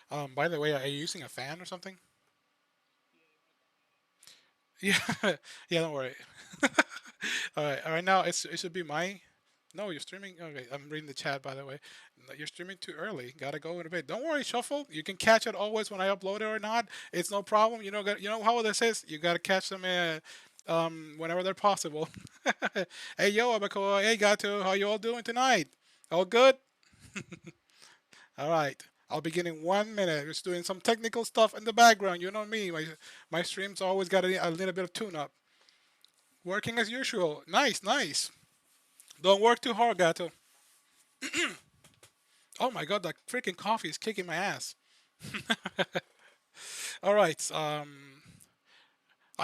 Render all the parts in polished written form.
By the way, are you using a fan or something? Yeah, yeah. Don't worry. All right. Now it should be my. No, you're streaming. Okay, I'm reading the chat by the way. No, you're streaming too early. Gotta go in a bit. Don't worry, Shuffle. You can catch it always when I upload it or not. It's no problem. You know how this is. You gotta catch them whenever they're possible. Hey yo, Abaco. Hey Gato. How you all doing tonight? All good? All right. I'll begin in 1 minute. Just doing some technical stuff in the background. You know me. My streams always got a little bit of tune up. Working as usual. Nice, nice. Don't work too hard, Gato. Oh my god, that freaking coffee is kicking my ass. All right. Are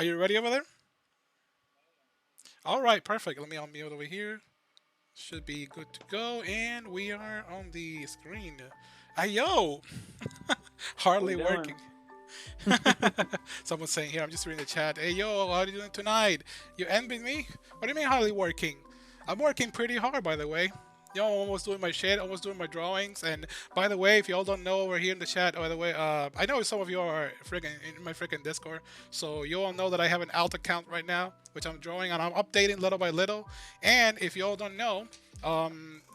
you ready over there? All right, perfect. Let me unmute over here. Should be good to go, and we are on the screen. Yo, What hardly we doing? working. Someone's saying here. I'm just reading the chat. Hey yo, how are you doing tonight? You envy me? What do you mean hardly working? I'm working pretty hard, by the way. Yo, I'm almost doing my shit, almost doing my drawings. And by the way, if y'all don't know, over here in the chat, by the way, I know some of you are freaking in my freaking Discord, so you all know that I have an alt account right now, which I'm drawing and I'm updating little by little. And if you all don't know,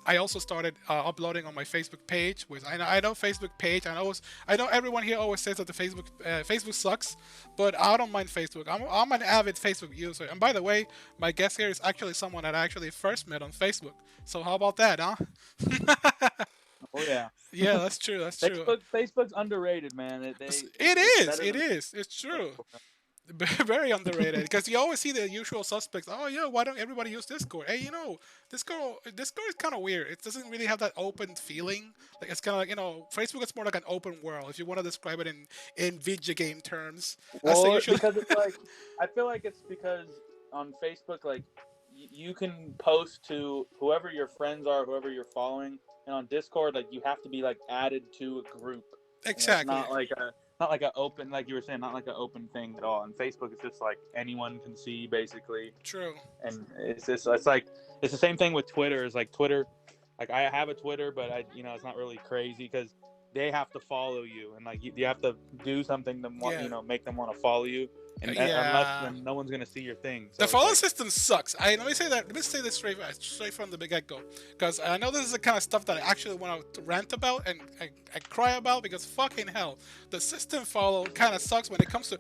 I also started uploading on my Facebook page. Which I know Facebook page. I know everyone here always says that the Facebook sucks, but I don't mind Facebook. I'm an avid Facebook user. And by the way, my guest here is actually someone that I actually first met on Facebook. So how about that, huh? Oh yeah. Yeah, that's true. That's true. Facebook's underrated, man. It It's is. better It than is. It's true. Facebook. Very underrated because you always see the usual suspects. Oh yeah, why don't everybody use Discord? Hey, Discord is kind of weird. It doesn't really have that open feeling. Like it's kind of like Facebook is more like an open world. If you want to describe it in video game terms, that's the Well, usual. because it's like I feel like it's because on Facebook, like you can post to whoever your friends are, whoever you're following, and on Discord, like you have to be like added to a group, and it's Exactly. not like a open, like you were saying, not like an open thing at all. And Facebook is just like anyone can see basically, True. and it's the same thing with Twitter. Is like Twitter, like I have a Twitter, but it's not really crazy because they have to follow you, and like you have to do something to Yeah. make them want to follow you, and unless Yeah. then no one's gonna see your thing. The So it's follow like, system sucks. Let me say that. Let me say this straight from the get go, because I know this is the kind of stuff that I actually want to rant about and I cry about because fucking hell, the system follow kind of sucks when it comes to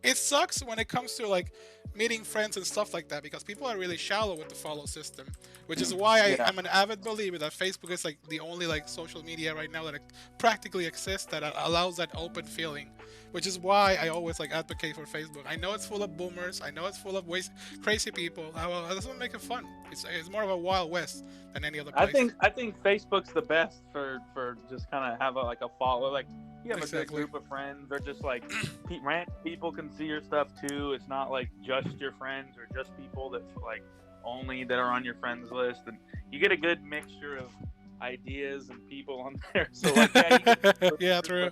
it sucks when it comes to like meeting friends and stuff like that because people are really shallow with the follow system, which is why yeah, I'm an avid believer that Facebook is like the only like social media right now that practically exists that allows that open feeling, which is why I always like advocate for Facebook. I know it's full of boomers. I know it's full of crazy people. That's what make it fun. It's more of a wild west than any other I place. think I think Facebook's the best for just kind of have a follow, like you have a good Exactly. group of friends, or just like random people can see your stuff too. It's not like just your friends or just people that like only that are on your friends list, and you get a good mixture of ideas and people on there. So like, yeah, you get Yeah, true.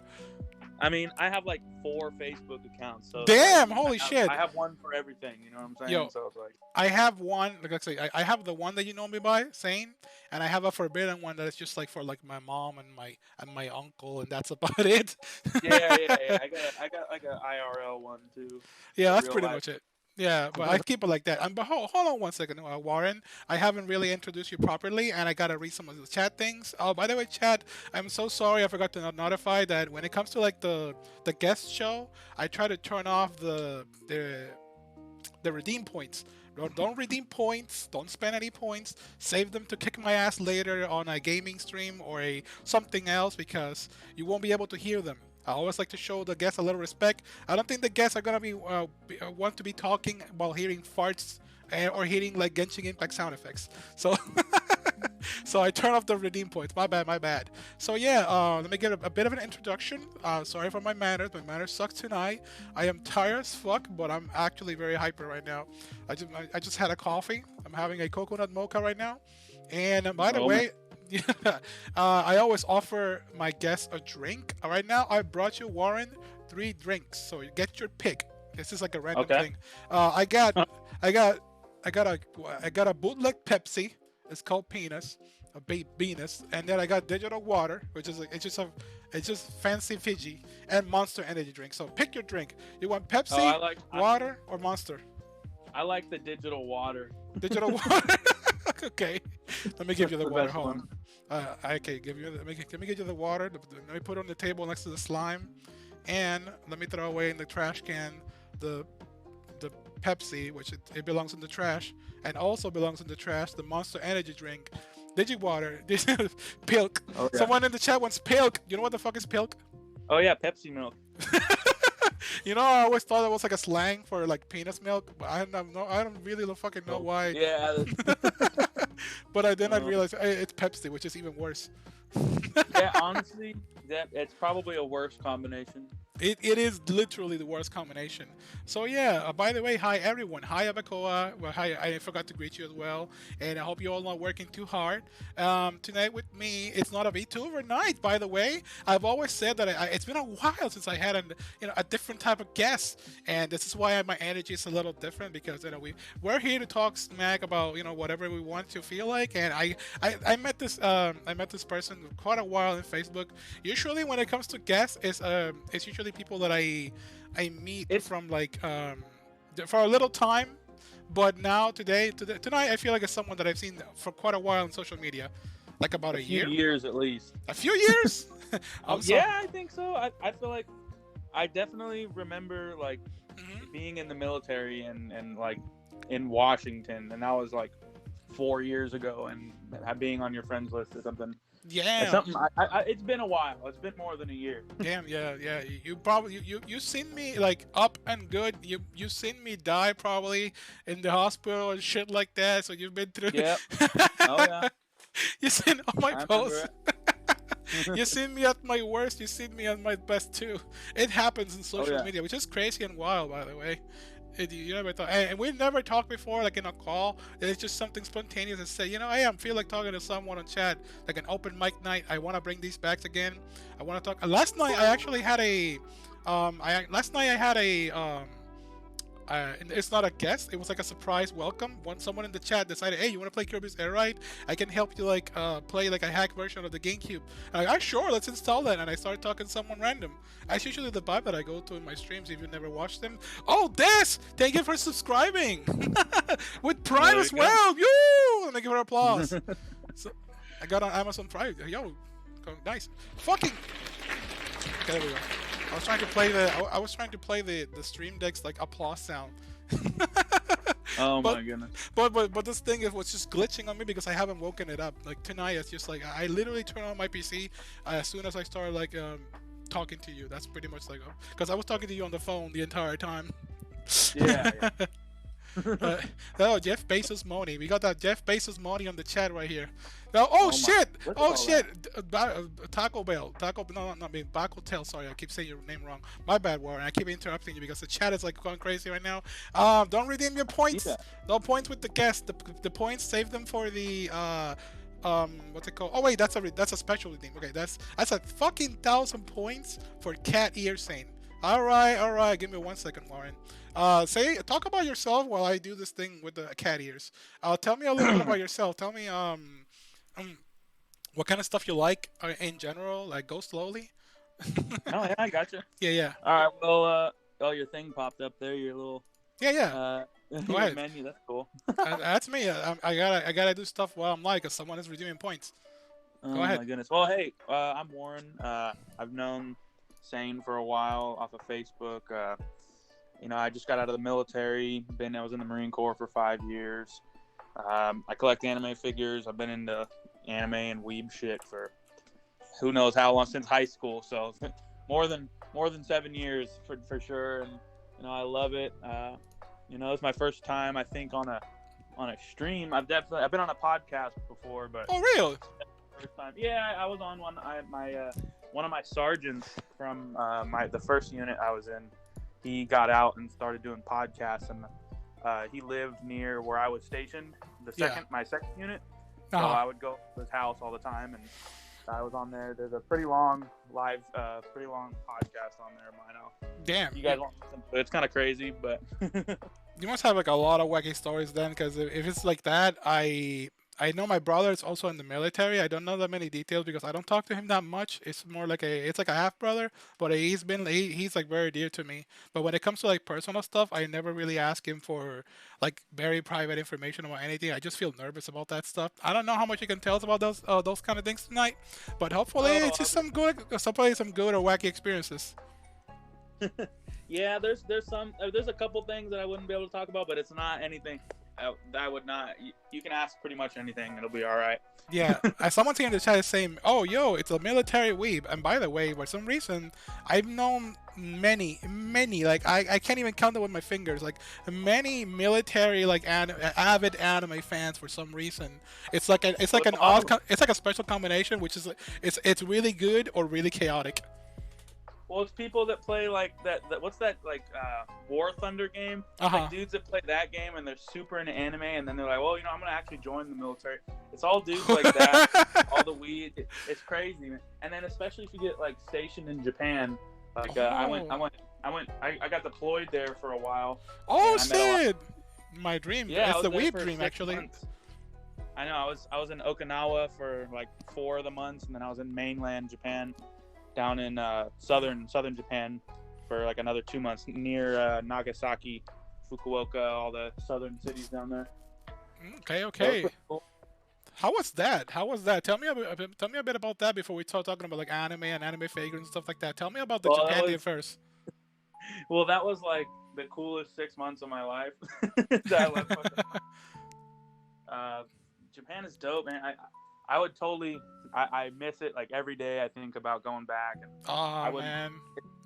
I mean, I have like 4 Facebook accounts, so it's like Damn, holy shit. I have one for everything. You know what I'm saying? Yo, So it's like, I have one. Like I say, I have the one that you know me by, SAIN, and I have a forbidden one that is just like for like my mom and my uncle, and that's about it. yeah. I got like a IRL one too, Yeah, a that's real pretty life. much it. Yeah, but I keep it like that. And but hold on 1 second, Warren. I haven't really introduced you properly, and I gotta read some of the chat things. Oh, by the way, chat, I'm so sorry I forgot to notify that when it comes to like the guest show, I try to turn off the redeem points. Don't redeem points. Don't spend any points. Save them to kick my ass later on a gaming stream or a something else because you won't be able to hear them. I always like to show the guests a little respect. I don't think the guests are gonna want to be talking while hearing farts or hearing like Genshin Impact sound effects. So so I turn off the redeem points. My bad, my bad. So yeah, let me get a bit of an introduction. Sorry for my manners. My manners suck tonight. I am tired as fuck, but I'm actually very hyper right now. I just had a coffee. I'm having a coconut mocha right now. And by the Oh man, way, yeah, I always offer my guests a drink. Right now, I brought you, Warren, 3 drinks. So you get your pick. This is like a random okay. thing. I got, I got, I got a bootleg Pepsi. It's called Penis. a Venus, and then I got digital water, which is like it's just fancy Fiji, and Monster energy drink. So pick your drink. You want Oh, Pepsi, water, or Monster? I like the digital water. Digital water. Okay, let me give you That's the the water. best Hold one. on. Okay, let me give you the water. Let me put it on the table next to the slime, and let me throw away in the trash can the the Pepsi, which it belongs in the trash, and also belongs in the trash the Monster Energy drink, Digi Water, Pilk. Oh yeah. Someone in the chat wants Pilk. You know what the fuck is Pilk? Oh yeah, Pepsi milk. You know, I always thought it was like a slang for like penis milk, but I don't really fucking know why. Yeah. But then I Uh, realized hey, it's Pepsi, which is even worse. yeah, honestly, that it's probably a worse combination. It is literally the worst combination. So yeah, by the way, hi everyone. Hi Abacoa. Well, hi, I forgot to greet you as well. And I hope you all not working too hard. Tonight with me, it's not a VTuber night, by the way. I've always said that it's been a while since I had a different type of guest. And this is why my energy is a little different because we're here to talk smack about whatever we want to feel like. And I met this person quite a while in Facebook. Usually when it comes to guests, it's usually people that I meet It's from like for a little time, but now tonight I feel like it's someone that I've seen for quite a while on social media, like about a a few year, years at least. a few years. Oh So, yeah, I think so. I feel like I definitely remember like mhm. being in the military and like in Washington, and that was like 4 years ago, and being on your friends list or something. It's Yeah, something. It's been a while. It's been more than a year. damn, yeah, yeah. You probably you seen me like up and good. You seen me die probably in the hospital and shit like that. So you've been through. Yep. Oh yeah, You seen all my I posts. remember You it. seen me at my worst, you seen me at my best too. It happens in Oh social yeah. media, which is crazy and wild, by the way. You never thought, and we never talked before, like in a call. It's just something spontaneous and say, hey, I feel like talking to someone on chat, like an open mic night. I want to bring these back again. I want to talk. Last night I actually had last night I had it's not a guest. It was like a surprise welcome. When someone in the chat decided, "Hey, you want to play Kirby's Air Ride? I can help you like play like a hack version of the GameCube." I'm like, sure, let's install that. And I started talking to someone random. That's usually the vibe that I go to in my streams. If you never watched them, oh, Des, thank you for subscribing with Oh, Prime there as you go. well. You, let me give her applause. So I got on Amazon Prime. Yo, nice. Fucking. Okay, there we go. I was trying to play the stream deck's like applause sound. Oh but my goodness. but this thing was just glitching on me because I haven't woken it up. Like tonight, it's just like I literally turn on my PC as soon as I start like talking to you. That's pretty much like because I was talking to you on the phone the entire time. Yeah. Oh, Jeff Bezos money. We got that Jeff Bezos money on the chat right here. Now, Oh my. shit! Look at Oh all shit! Taco Bell. No, I mean Baco Tel. Sorry, I keep saying your name wrong. My bad, Warren. I keep interrupting you because the chat is like going crazy right now. Don't redeem your points. Yeah. No points with the guest. The points, save them for the what's it called? Oh wait, that's a special redeem. Okay, that's a fucking 1,000 points for cat ear SAIN. All right. Give me 1 second, Warren. Talk about yourself while I do this thing with the cat ears. Tell me a little bit about yourself. Tell me what kind of stuff you like in general. Like go slowly. Oh yeah, I gotcha. Yeah. All right. Well, oh, your thing popped up there. Your little Yeah. Go your ahead. menu. That's cool. That's me. I gotta do stuff while I'm like, cause someone is redeeming points. Oh Go ahead. my goodness. Well, hey, I'm Warren. I've known SAIN for a while off of Facebook. I just got out of the military. I was in the Marine Corps for 5 years. I collect anime figures. I've been into anime and weeb shit for who knows how long, since high school. So more than 7 years for sure. And I love it. It's my first time I think on a stream. I've been on a podcast before, but Oh, real? first time. Yeah, I was on one. One of my sergeants from the first unit I was in. He got out and started doing podcasts, and he lived near where I was stationed. My second unit. So I would go to his house all the time, and I was on there. There's a pretty long podcast on there. Mine out. Damn. You guys want to listen to it? It's kind of crazy, but You must have like a lot of wacky stories then, because if it's like that, I know my brother is also in the military. I don't know that many details because I don't talk to him that much. It's more like it's like a half brother, but he's like very dear to me. But when it comes to like personal stuff, I never really ask him for like very private information about anything. I just feel nervous about that stuff. I don't know how much you can tell us about those kind of things tonight, but hopefully it's Oh, just some good or wacky experiences. yeah. There's some there's a couple things that I wouldn't be able to talk about, but it's not anything. I would not. You can ask pretty much anything. It'll be all right. Yeah, someone here in the chat is saying, "Oh, yo, it's a military weeb." And by the way, for some reason, I've known many, like I can't even count them with my fingers, like many military, like avid anime fans. For some reason, it's like an it's like a special combination, which is it's really good or really chaotic. Well, it's people that play like that what's that like War Thunder game? Uh huh. Like dudes that play that game and they're super into anime, and then they're like, well, I'm gonna actually join the military. It's all dudes like that, all the weed. It's crazy, man. And then especially if you get like stationed in Japan, like I got deployed there for a while. Oh And I met shit! My dream. Yeah, I It's was the there weeb for dream 6 actually. months. I know. I was in Okinawa for like 4 of the months, and then I was in mainland Japan, down in southern Japan, for like another 2 months near Nagasaki, Fukuoka, all the southern cities down there. Okay, So it was okay. pretty cool. How was that? How was that? Tell me a bit about that before we start talking about like anime and anime figures and stuff like that. Tell me about the Well, Japan first. that was like the coolest 6 months of my life. That I left Japan is dope, man. I would totally. I miss it like every day. I think about going back, and I Oh would. man,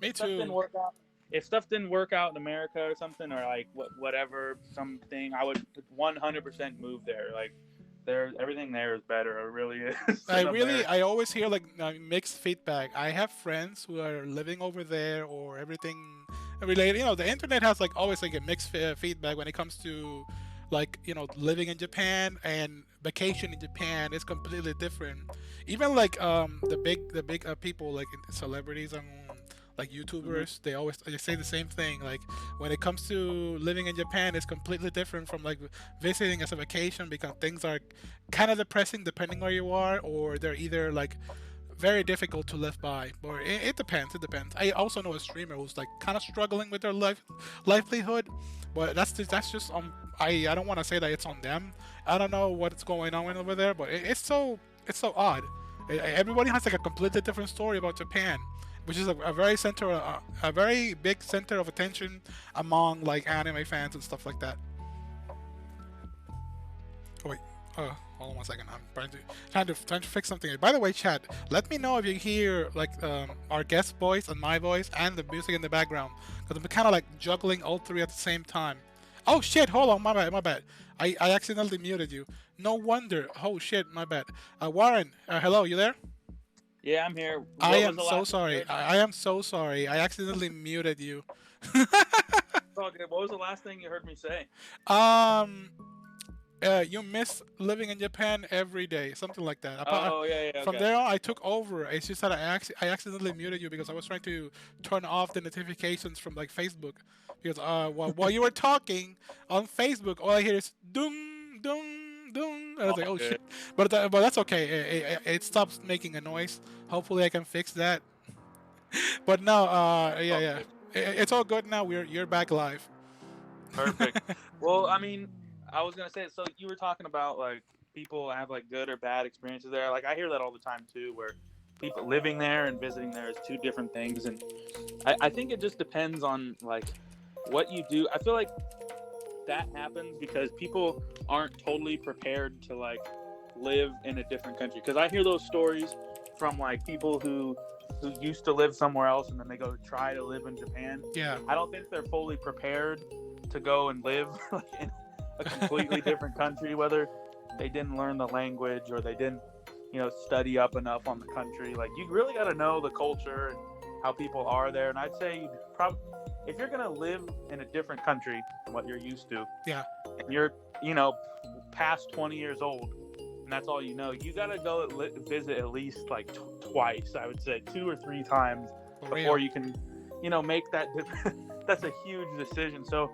me If stuff didn't too. work out, if stuff didn't work out in America or something, or like whatever something, I would 100% move there. Like everything there is better. It really is. than America. I always hear like mixed feedback. I have friends who are living over there or everything related. You know, the internet has like always like a mixed feedback when it comes to like living in Japan and vacation in Japan is completely different. Even like the big people like celebrities and like Mhm. YouTubers, they say the same thing. Like when it comes to living in Japan, it's completely different from like visiting as a vacation because things are kind of depressing depending where you are, or they're either like very difficult to live by. Or it depends. It depends. I also know a streamer who's like kind of struggling with their livelihood, but that's just I don't want to say that it's on them. I don't know what's going on over there, but it's so odd. Everybody has like a completely different story about Japan, which is a very big center of attention among like anime fans and stuff like that. Oh wait, hold on 1 second. I'm trying to fix something. By the way, chat, let me know if you hear like our guest voice and my voice and the music in the background, because I'm kind of like juggling all three at the same time. Oh shit! Hold on, my bad, my bad. I accidentally muted you. No wonder. Oh shit, my bad. Warren, hello, you there? Yeah, I'm here. I What was am the so last thing you sorry. heard me? I am so sorry. I accidentally muted you. Okay, what was the last thing you heard me say? um, you miss living in Japan every day, something like that. Oh yeah, yeah, From okay. there on, I took over. It's just that I accidentally muted you because I was trying to turn off the notifications from like Facebook. Because while you were talking on Facebook, all I hear is dung dung dung, and I was like, All oh good. shit. But that's okay. It stops making a noise. Hopefully, I can fix that. But no, yeah, All yeah, good. it's all good now. You're back live. Perfect. Well, I mean, I was gonna say, so you were talking about like people have like good or bad experiences there. Like I hear that all the time too, where people living there and visiting there is two different things, and I think it just depends on like what you do. I feel like that happens because people aren't totally prepared to like live in a different country. Because I hear those stories from like people who used to live somewhere else and then they go try to live in Japan. Yeah. I don't think they're fully prepared to go and live in a completely different country, whether they didn't learn the language or they didn't, study up enough on the country. Like you really got to know the culture and how people are there. And I'd say you'd probably, if you're gonna live in a different country than what you're used to, Yeah. and you're, past 20 years old, and that's all you gotta go visit at least like twice. I would say 2 or 3 times For before real. you can, make that. That's a huge decision. So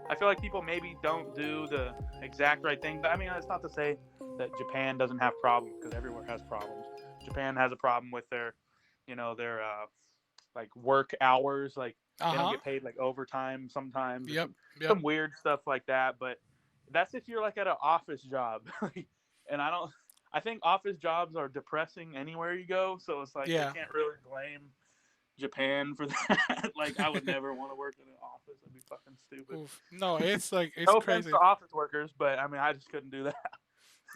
I feel like people maybe don't do the exact right thing. But I mean, it's not to say that Japan doesn't have problems, because everywhere has problems. Japan has a problem with their, their like work hours. Like they don't Uh-huh. get paid like overtime sometimes, or Yep. Yep. some weird stuff like that. But that's if you're like at an office job, and I don't. I think office jobs are depressing anywhere you go. So it's like you Yeah. can't really blame Japan for that. Like I would never want to work in an office. That'd be fucking stupid. Oof. No, it's like it's No offense crazy. to office workers, but I mean I just couldn't do that.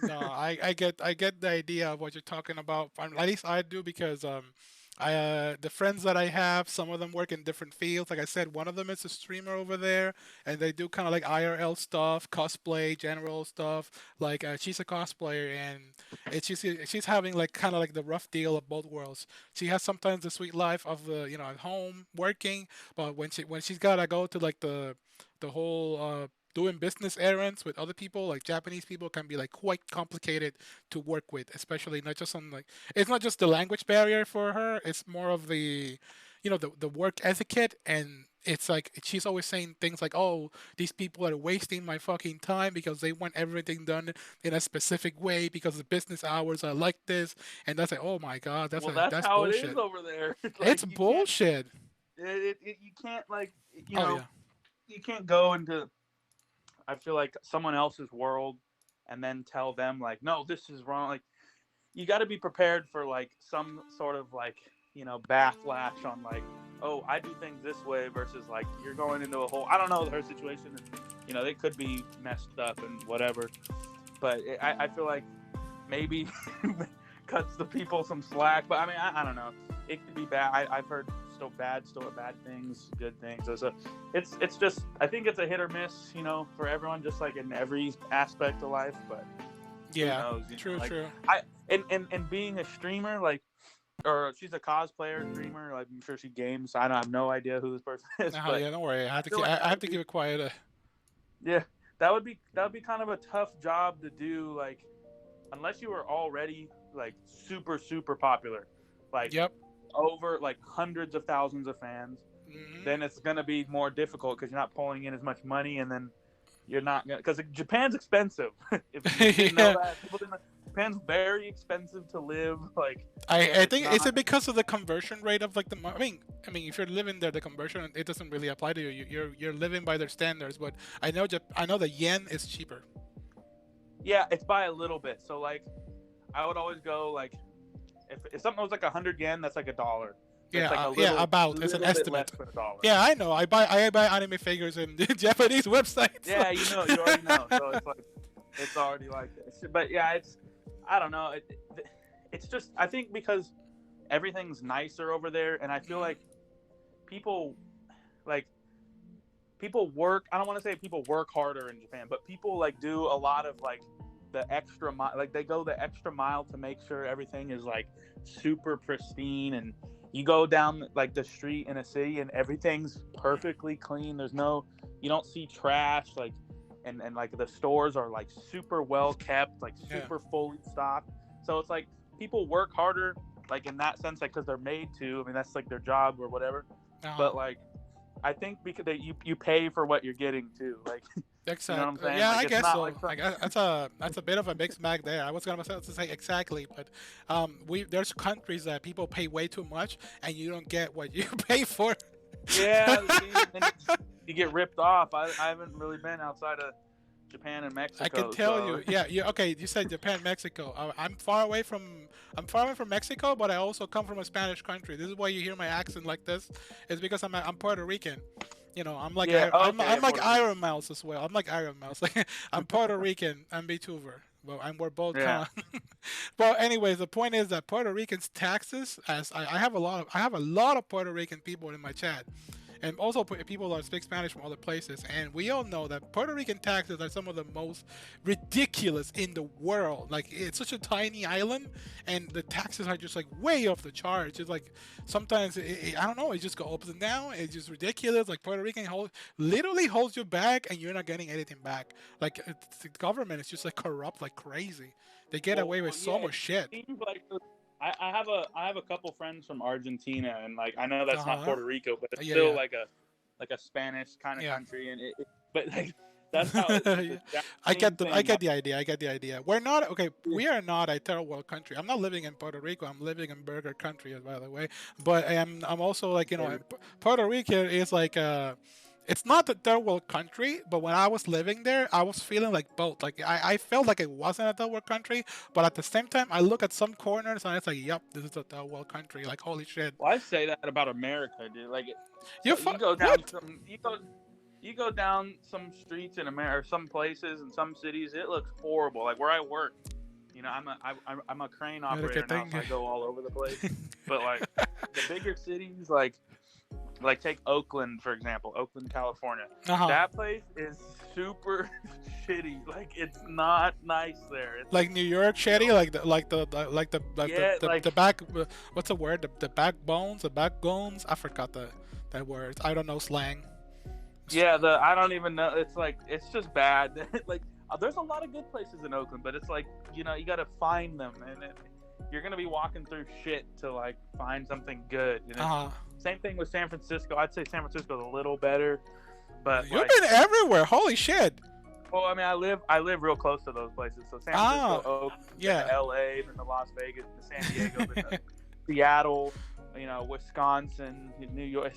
No, I get the idea of what you're talking about. At least I do because I the friends that I have, some of them work in different fields. Like I said, one of them is a streamer over there, and they do kind of like IRL stuff, cosplay, general stuff. Like she's a cosplayer, and she's having like kind of like the rough deal of both worlds. She has sometimes the sweet life of the at home working, but when she's gotta go to like the whole doing business errands with other people, like Japanese people, can be like quite complicated to work with, especially not just on like it's not just the language barrier for her, it's more of the work etiquette. And it's like she's always saying things like, "Oh, these people are wasting my fucking time because they want everything done in a specific way because the business hours are like this." And that's like, "Oh my god, Well, that's that's how it is bullshit. over there. It's like It's you can't. bullshit." You can't like Oh yeah. you can't go into, I feel like, someone else's world and then tell them like, no, this is wrong. Like you got to be prepared for like some sort of like backlash on like, oh, I do things this way versus like you're going into a whole, I don't know her situation, and they could be messed up and whatever, but I feel like maybe cuts the people some slack. But I mean, I don't know, it could be bad. I've heard still bad things, good things. So it's just, I think it's a hit or miss, for everyone, just like in every aspect of life. But who Yeah. knows, True. like True. I and being a streamer, like, or she's a cosplayer streamer, like I'm sure she games. I don't have no idea who this person is, Oh but yeah. Don't worry. I I have to feel keep. like I that have would to be, keep it quiet. yeah, that would be kind of a tough job to do, like unless you were already like super popular, like Yep. over like hundreds of thousands of fans. Hmm. Then it's gonna be more difficult because you're not pulling in as much money, and then you're not gonna, because Japan's expensive. If you didn't know Yeah. that, people didn't know, Japan's very expensive to live. Like I it's think is not. it because of the conversion rate of like the I mean if you're living there, the conversion, it doesn't really apply to you. You're living by their standards. But I know the yen is cheaper. Yeah, it's by a little bit. So like I would always go like, if something was like 100 yen, that's like a dollar. So it's Yeah, like a yeah, little about it's an little bit less estimate. than a dollar. Yeah, I know. I buy anime figures in Japanese websites. Yeah, you already know. So it's like it's already like this. But yeah, I don't know. It's just, I think because everything's nicer over there, and I feel like people like people work. I don't want to say people work harder in Japan, but people like do a lot of like the extra mile. Like they go the extra mile to make sure everything is like super pristine, and you go down like the street in a city and everything's perfectly clean. You don't see trash, like, and like the stores are like super well kept, like Yeah. super fully stocked. So it's like people work harder, like in that sense, like because they're made to. I mean, that's like their job or whatever. Uh-huh. But like I think because you pay for what you're getting too. Like you know what I'm Exactly. saying? Yeah, Like I it's guess not so. like Like some, that's a bit of a mixed bag there. I was gonna say exactly, but we there's countries that people pay way too much, and you don't get what you pay for. yeah. See, then you get ripped off. I haven't really been outside of Japan and I can Mexico, tell so you. Yeah, okay. You said Japan, Mexico. I'm far away from Mexico, but I also come from a Spanish country. This is why you hear my accent like this. It's because I'm Puerto Rican. I'm like yeah. Okay, yeah, I'm like Puerto Rico. Iron Mouse as well. I'm like Iron Mouse. I'm Puerto Rican. I'm Vtuber. Well, we're both Yeah. kind of. Well, anyways, the point is that Puerto Ricans taxes, as I have a lot of Puerto Rican people in my chat, and also people that speak Spanish from other places. And we all know that Puerto Rican taxes are some of the most ridiculous in the world. Like it's such a tiny island, and the taxes are just like way off the charts. It's like sometimes I don't know. It just goes up and down. It's just ridiculous. Like Puerto Rican literally holds you back, and you're not getting anything back. Like the government is just like corrupt like crazy. They get away with so Yeah. much It shit. seems like I have a couple friends from Argentina, and like I know Uh that's not huh. Puerto Rico, but it's Yeah, still yeah. like a like a Spanish kind of Yeah. country, and but like that's how the I main get the I thing. get the idea. I get the idea. We're not okay. We are not a third world country. I'm not living in Puerto Rico. I'm living in burger country, by the way. But I'm also like Puerto Rico is like it's not the third world country. But when I was living there, I was feeling like both. Like I felt like it wasn't a third world country, but at the same time, I look at some corners and it's like, yep, this is a third world country. Like holy shit. Well, I say that about America, dude. Like, You you go down what? you go down some streets in America, some places and some cities, it looks horrible. Like where I work, you know, I'm a crane operator now, so I go all over the place. But like the bigger cities, like take Oakland for example, Oakland, California. That place is super shitty. Like it's not nice there. It's like New York shitty, yeah, like the back. What's the word? The backbones, the backbones. I forgot that word. I don't know slang. yeah, I don't even know. It's like it's just bad. Like there's a lot of good places in Oakland, but it's like you know you got to find them, and you're gonna be walking through shit to like find something good. You know? Same thing with San Francisco. I'd say San Francisco's a little better, but you've been everywhere. Holy shit! Well, I mean, I live real close to those places. So San Francisco, Oakland, L.A., then the Las Vegas, the San Diego, the Seattle, you know, Wisconsin, New York.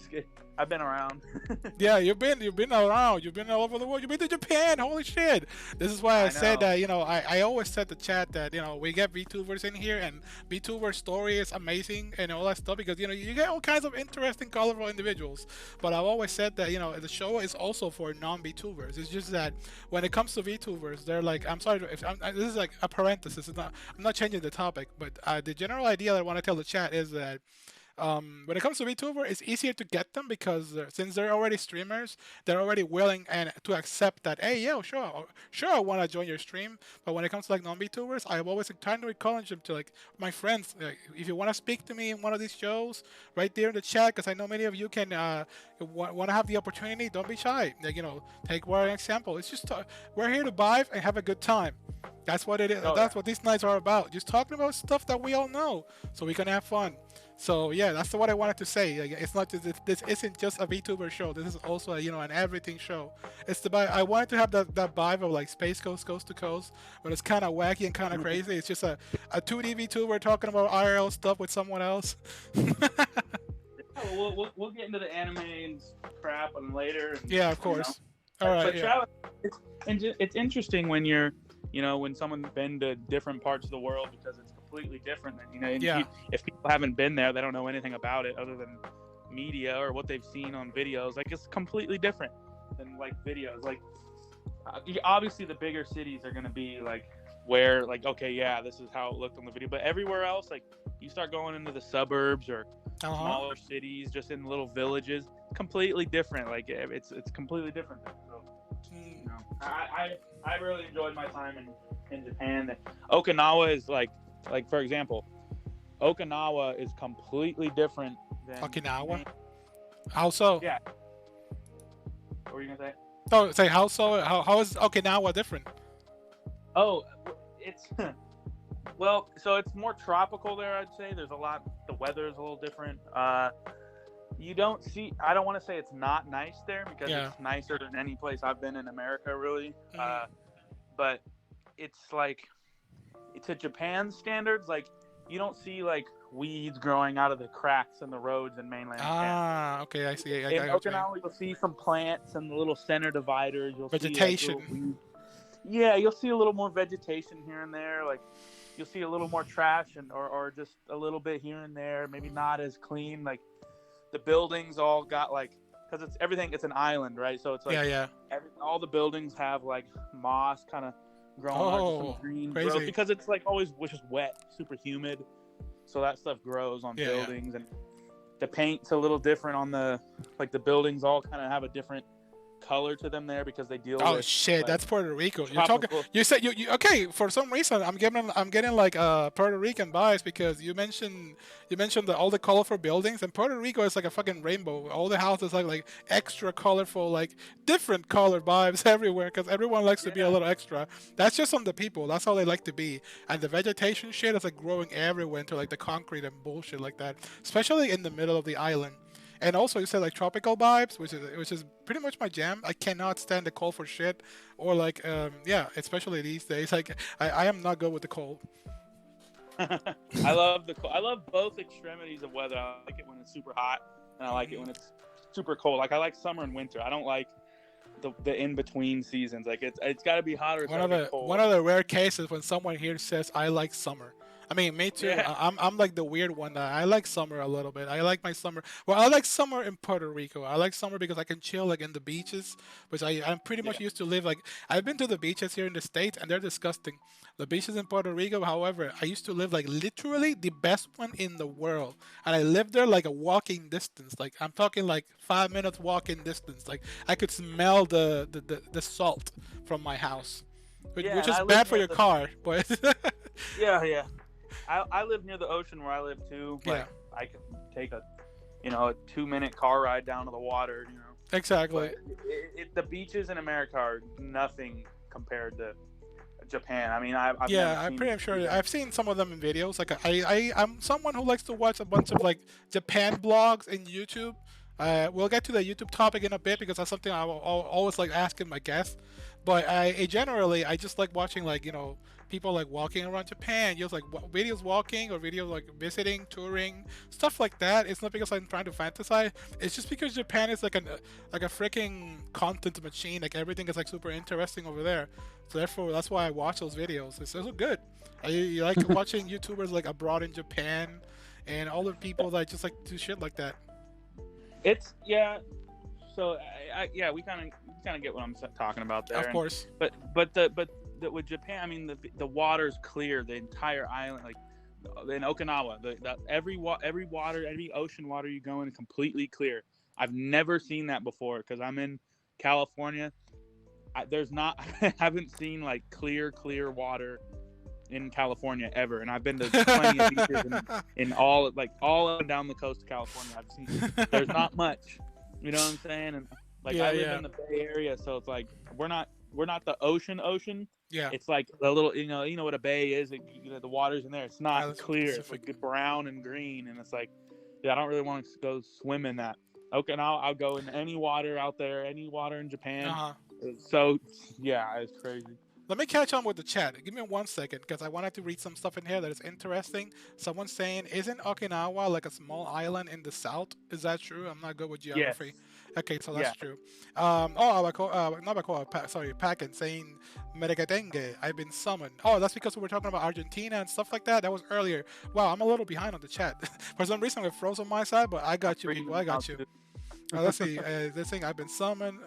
I've been around. Yeah, you've been around. You've been all over the world. You've been to Japan. Holy shit! This is why I said that. You know, I always said the chat that you know we get VTubers in here and VTuber story is amazing and all that stuff because you know you get all kinds of interesting, colorful individuals. But I've always said that you know the show is also for non-VTubers. It's just that when it comes to VTubers, they're like, I'm sorry, this is like a parenthesis. I'm not changing the topic, but the general idea that I want to tell the chat is that. When it comes to VTuber, it's easier to get them because since they're already streamers, they're already willing and to accept that. Hey, yo, sure, I want to join your stream. But when it comes to like non-VTubers, I've always kind of encouraged them to like my friends. If you want to speak to me in one of these shows, right there in the chat, because I know many of you can want to have the opportunity. Don't be shy. Like, you know, take one example. It's just we're here to vibe and have a good time. That's what it is. That's what these nights are about. Just talking about stuff that we all know, so we can have fun. So yeah, that's what I wanted to say. Like, it's not just this isn't just a VTuber show. This is also you know an everything show. It's the vibe. I wanted to have that vibe of like Space Coast Coast to Coast, but it's kind of wacky and kind of crazy. It's just a 2D VTuber talking about IRL stuff with someone else. We'll get into the anime and crap and later. And, yeah, of course. You know. All right. But Travis, it's interesting when you're. You know, when someone's been to different parts of the world because it's completely different. You know, if people haven't been there, they don't know anything about it other than media or what they've seen on videos. Like it's completely different than like videos. Like obviously the bigger cities are going to be like where like, okay, yeah, this is how it looked on the video. But everywhere else, like you start going into the suburbs or smaller cities, just in little villages, completely different. Like it's completely different. So, you know, I really enjoyed my time in Japan. Okinawa is like for example, Okinawa is completely different than Okinawa. How so? Yeah. What were you gonna say? Oh, say how so? How is Okinawa different? Oh, it's well, so it's more tropical there. I'd say there's a lot. The weather is a little different. You don't see. I don't want to say it's not nice there because it's nicer than any place I've been in America, really. But it's like to Japan's standards, like you don't see like weeds growing out of the cracks in the roads in mainland Japan. Okay, I see. In Okinawa, you'll see some plants and the little center dividers. You'll vegetation. See, like, yeah, you'll see a little more vegetation here and there. Like you'll see a little more trash or just a little bit here and there. Maybe not as clean. Like the buildings all got like because it's everything. It's an island, right? So it's like all the buildings have like moss kind of growing, some green growth because it's like always just wet, super humid. So that stuff grows on buildings, and the paint's a little different on the buildings. All kind of have a different color to them there because they deal with. Oh shit, like, that's Puerto Rico. You're tropical. talking. You said you okay. For some reason, I'm getting like Puerto Rican vibes because you mentioned all the colorful buildings, and Puerto Rico is like a fucking rainbow. All the houses are like extra colorful, like different color vibes everywhere because everyone likes to be a little extra. That's just on the people. That's how they like to be. And the vegetation shit is like growing everywhere into like the concrete and bullshit like that, especially in the middle of the island. And also, you said like tropical vibes, which is pretty much my jam. I cannot stand the cold for shit, or like yeah, especially these days. Like I am not good with the cold. I love both extremities of weather. I like it when it's super hot, and I like it Mhm. when it's super cold. Like I like summer and winter. I don't like the in between seasons. Like it's got to be hot or it's One got to of be the one cold. of the rare cases when someone here says I like summer. I mean, me too. Yeah, I'm like the weird one. That I like summer a little bit. I like my summer. Well, I like summer in Puerto Rico. I like summer because I can chill like in the beaches, which I'm pretty yeah, much used to live like. I've been to the beaches here in the States and they're disgusting. The beaches in Puerto Rico, however, I used to live like literally the best one in the world, and I lived there like a walking distance. Like I'm talking like 5 minutes walking distance. Like I could smell the salt from my house, yeah. which And is I live bad for near your the car, but yeah, yeah. I live near the ocean where I live too. yeah, Like I can take a 2 minute car ride down to the water. exactly. But the beaches in America are nothing compared to Japan. I mean, I've never Yeah, I'm seen pretty sure even. I've seen some of them in videos. Like I'm someone who likes to watch a bunch of like Japan blogs in YouTube. We'll get to the YouTube topic in a bit because that's something I always like asking my guests. But generally I just like watching like people like walking around Japan, just like videos walking or videos like visiting, touring, stuff like that. It's not because I'm trying to fantasize. It's just because Japan is like a freaking content machine. Like everything is like super interesting over there. So therefore, that's why I watch those videos. It's so good. I like watching YouTubers like abroad in Japan, and all the people that just like do shit like that. It's yeah. So yeah, we kind of get what I'm talking about there. Of course. But with Japan, I mean the water's clear, the entire island, like in Okinawa, every water, every ocean water you go in is completely clear. I've never seen that before because I'm in California. There's not I haven't seen like clear water in California ever, and I've been to plenty of beaches in all up and down the coast of California. I've seen there's not much, you know what I'm saying? And like Yeah, I live yeah, in the Bay Area, so it's like we're not the ocean. yeah. It's like the little you know what a bay is. The water's in there. It's not Islands clear. It's Pacific. like brown and green, and it's like yeah, I don't really want to go swim in that. Okay, now I'll go in any water out there, any water in Uh Japan. huh. So yeah, it's crazy. Let me catch on with the chat. Give me 1 second because I wanted to read some stuff in here that is interesting. Someone's saying, "Isn't Okinawa like a small island in the south?" Is that true? I'm not good with Yes. geography. Okay, so Yeah. that's true. Not Abako, sorry, Packet saying, "Meregatenge, I've been summoned." Oh, that's because we were talking about Argentina and stuff like that. That was earlier. Wow, I'm a little behind on the chat. For some reason, it froze on my side, but I got you, Reading people. I them got out you. too. Let's see. This thing I've been summoned,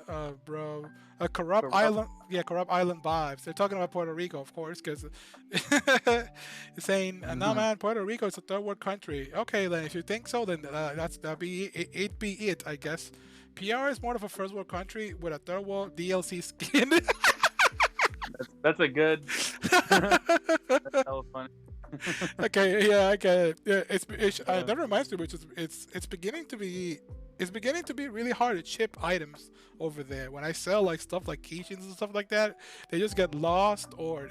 bro. Corrupt Corrupt. Island. Yeah, Corrupt Island vibes. They're talking about Puerto Rico, of course, because it's saying, "Nah, man, Puerto Rico is a third world country." Okay, then if you think so, then that'd be it, I guess. PR is more of a first world country with a third world DLC skin. That's a good. That's hella funny. Okay, yeah, I get it. Yeah, Uh, that reminds me, which is it's beginning to be really hard to ship items over there. When I sell like stuff like keychains and stuff like that, they just get lost or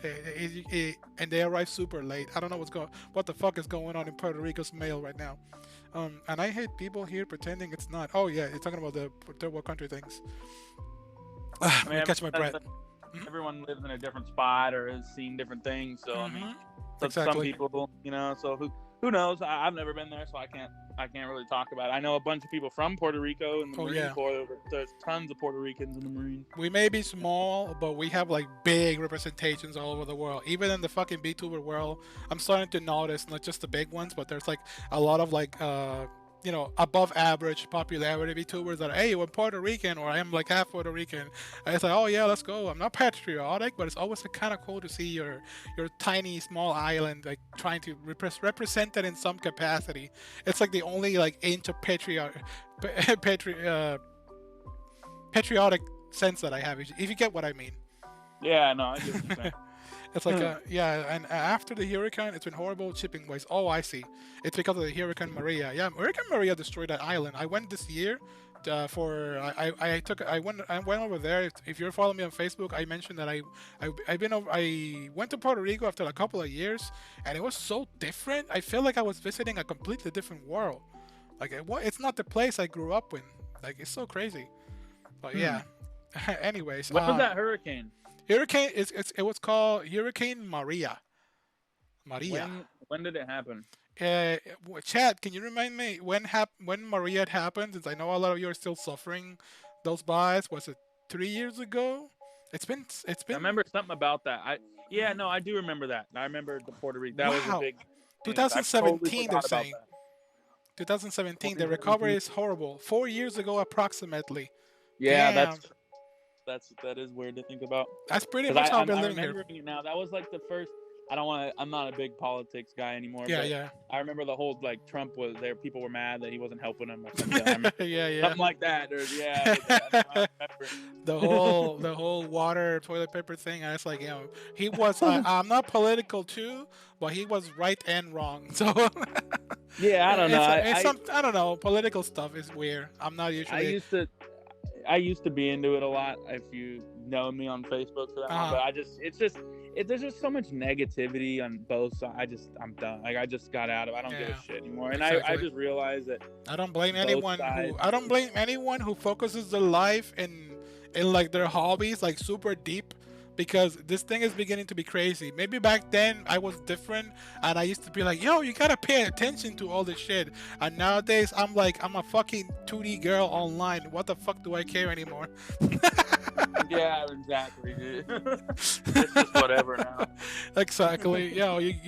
and they arrive super late. I don't know what the fuck is going on in Puerto Rico's mail right now. And I hate people here pretending it's not. Oh yeah, you're talking about the third world country things. I Let mean, me catch my breath. everyone lives in a different spot or has seen different things. So I mean, Hmm. some Exactly. people, so who knows? I've never been there, so I can't really talk about it. I know a bunch of people from Puerto Rico and the Oh Marine yeah. Corps. There's tons of Puerto Ricans in the Marine. We may be small, but we have like big representations all over the world. Even in the fucking VTuber world, I'm starting to notice not just the big ones, but there's like a lot of like above average popularity VTubers that are, hey, we're Puerto Rican or I am like half Puerto Rican. And it's like, oh yeah, let's go. I'm not patriotic, but it's always kind of cool to see your tiny small island like trying to represent it in some capacity. It's like the only like inch of patri- uh, patriotic sense that I have, if you get what I mean. Yeah, no, I get what you're saying. It's like, yeah, and after the hurricane, it's been horrible shipping ways. Oh, I see. It's because of the Hurricane Maria. Yeah, Hurricane Maria destroyed that island. I went this year for I went over there. If you're following me on Facebook, I mentioned that I went to Puerto Rico after a couple of years, and it was so different. I feel like I was visiting a completely different world. Like, it's not the place I grew up in. Like, it's so crazy. But Hmm. yeah. Anyways, When was that hurricane? Hurricane it was called Hurricane Maria. Maria. When did it happen? Chad, can you remind me when Maria had happened? Since I know a lot of you are still suffering those bites. Was it 3 years ago? It's I been remember something about that. Yeah, mhm. no, I do remember that. I remember the Puerto Rico. That was a Wow. big news. I totally 2017 they're forgot about saying. that. 2017. The recovery 2017. is horrible. 4 years ago approximately. Yeah, Damn. that is weird to think about. That's pretty Because much how I've been I'm living here. remembering it now. That was like the first. I don't want to. I'm not a big politics guy anymore, Yeah, but yeah. I remember the whole like Trump was there. People were mad that he wasn't helping them or something. I remember Yeah, yeah. something like that. Or yeah, I remember. The whole water toilet paper thing. And it's like, he was. I'm not political too, but he was right and wrong. So Yeah, I don't know. it's some. I don't know. Political stuff is weird. I'm not I usually. used to I used to be into it a lot. If you know me on Facebook for that long, Uh, but there's just so much negativity on both sides. I'm done. Like I just got out of. I don't give yeah, a shit anymore. And I exactly. just realized that I don't blame both anyone who. sides. I don't blame anyone who focuses their life in like their hobbies like super deep, because this thing is beginning to be crazy. Maybe back then I was different and I used to be like, yo, you gotta pay attention to all this shit. And nowadays I'm like, I'm a fucking 2D girl online. What the fuck do I care anymore? Yeah, exactly, dude. It's just whatever now. Exactly.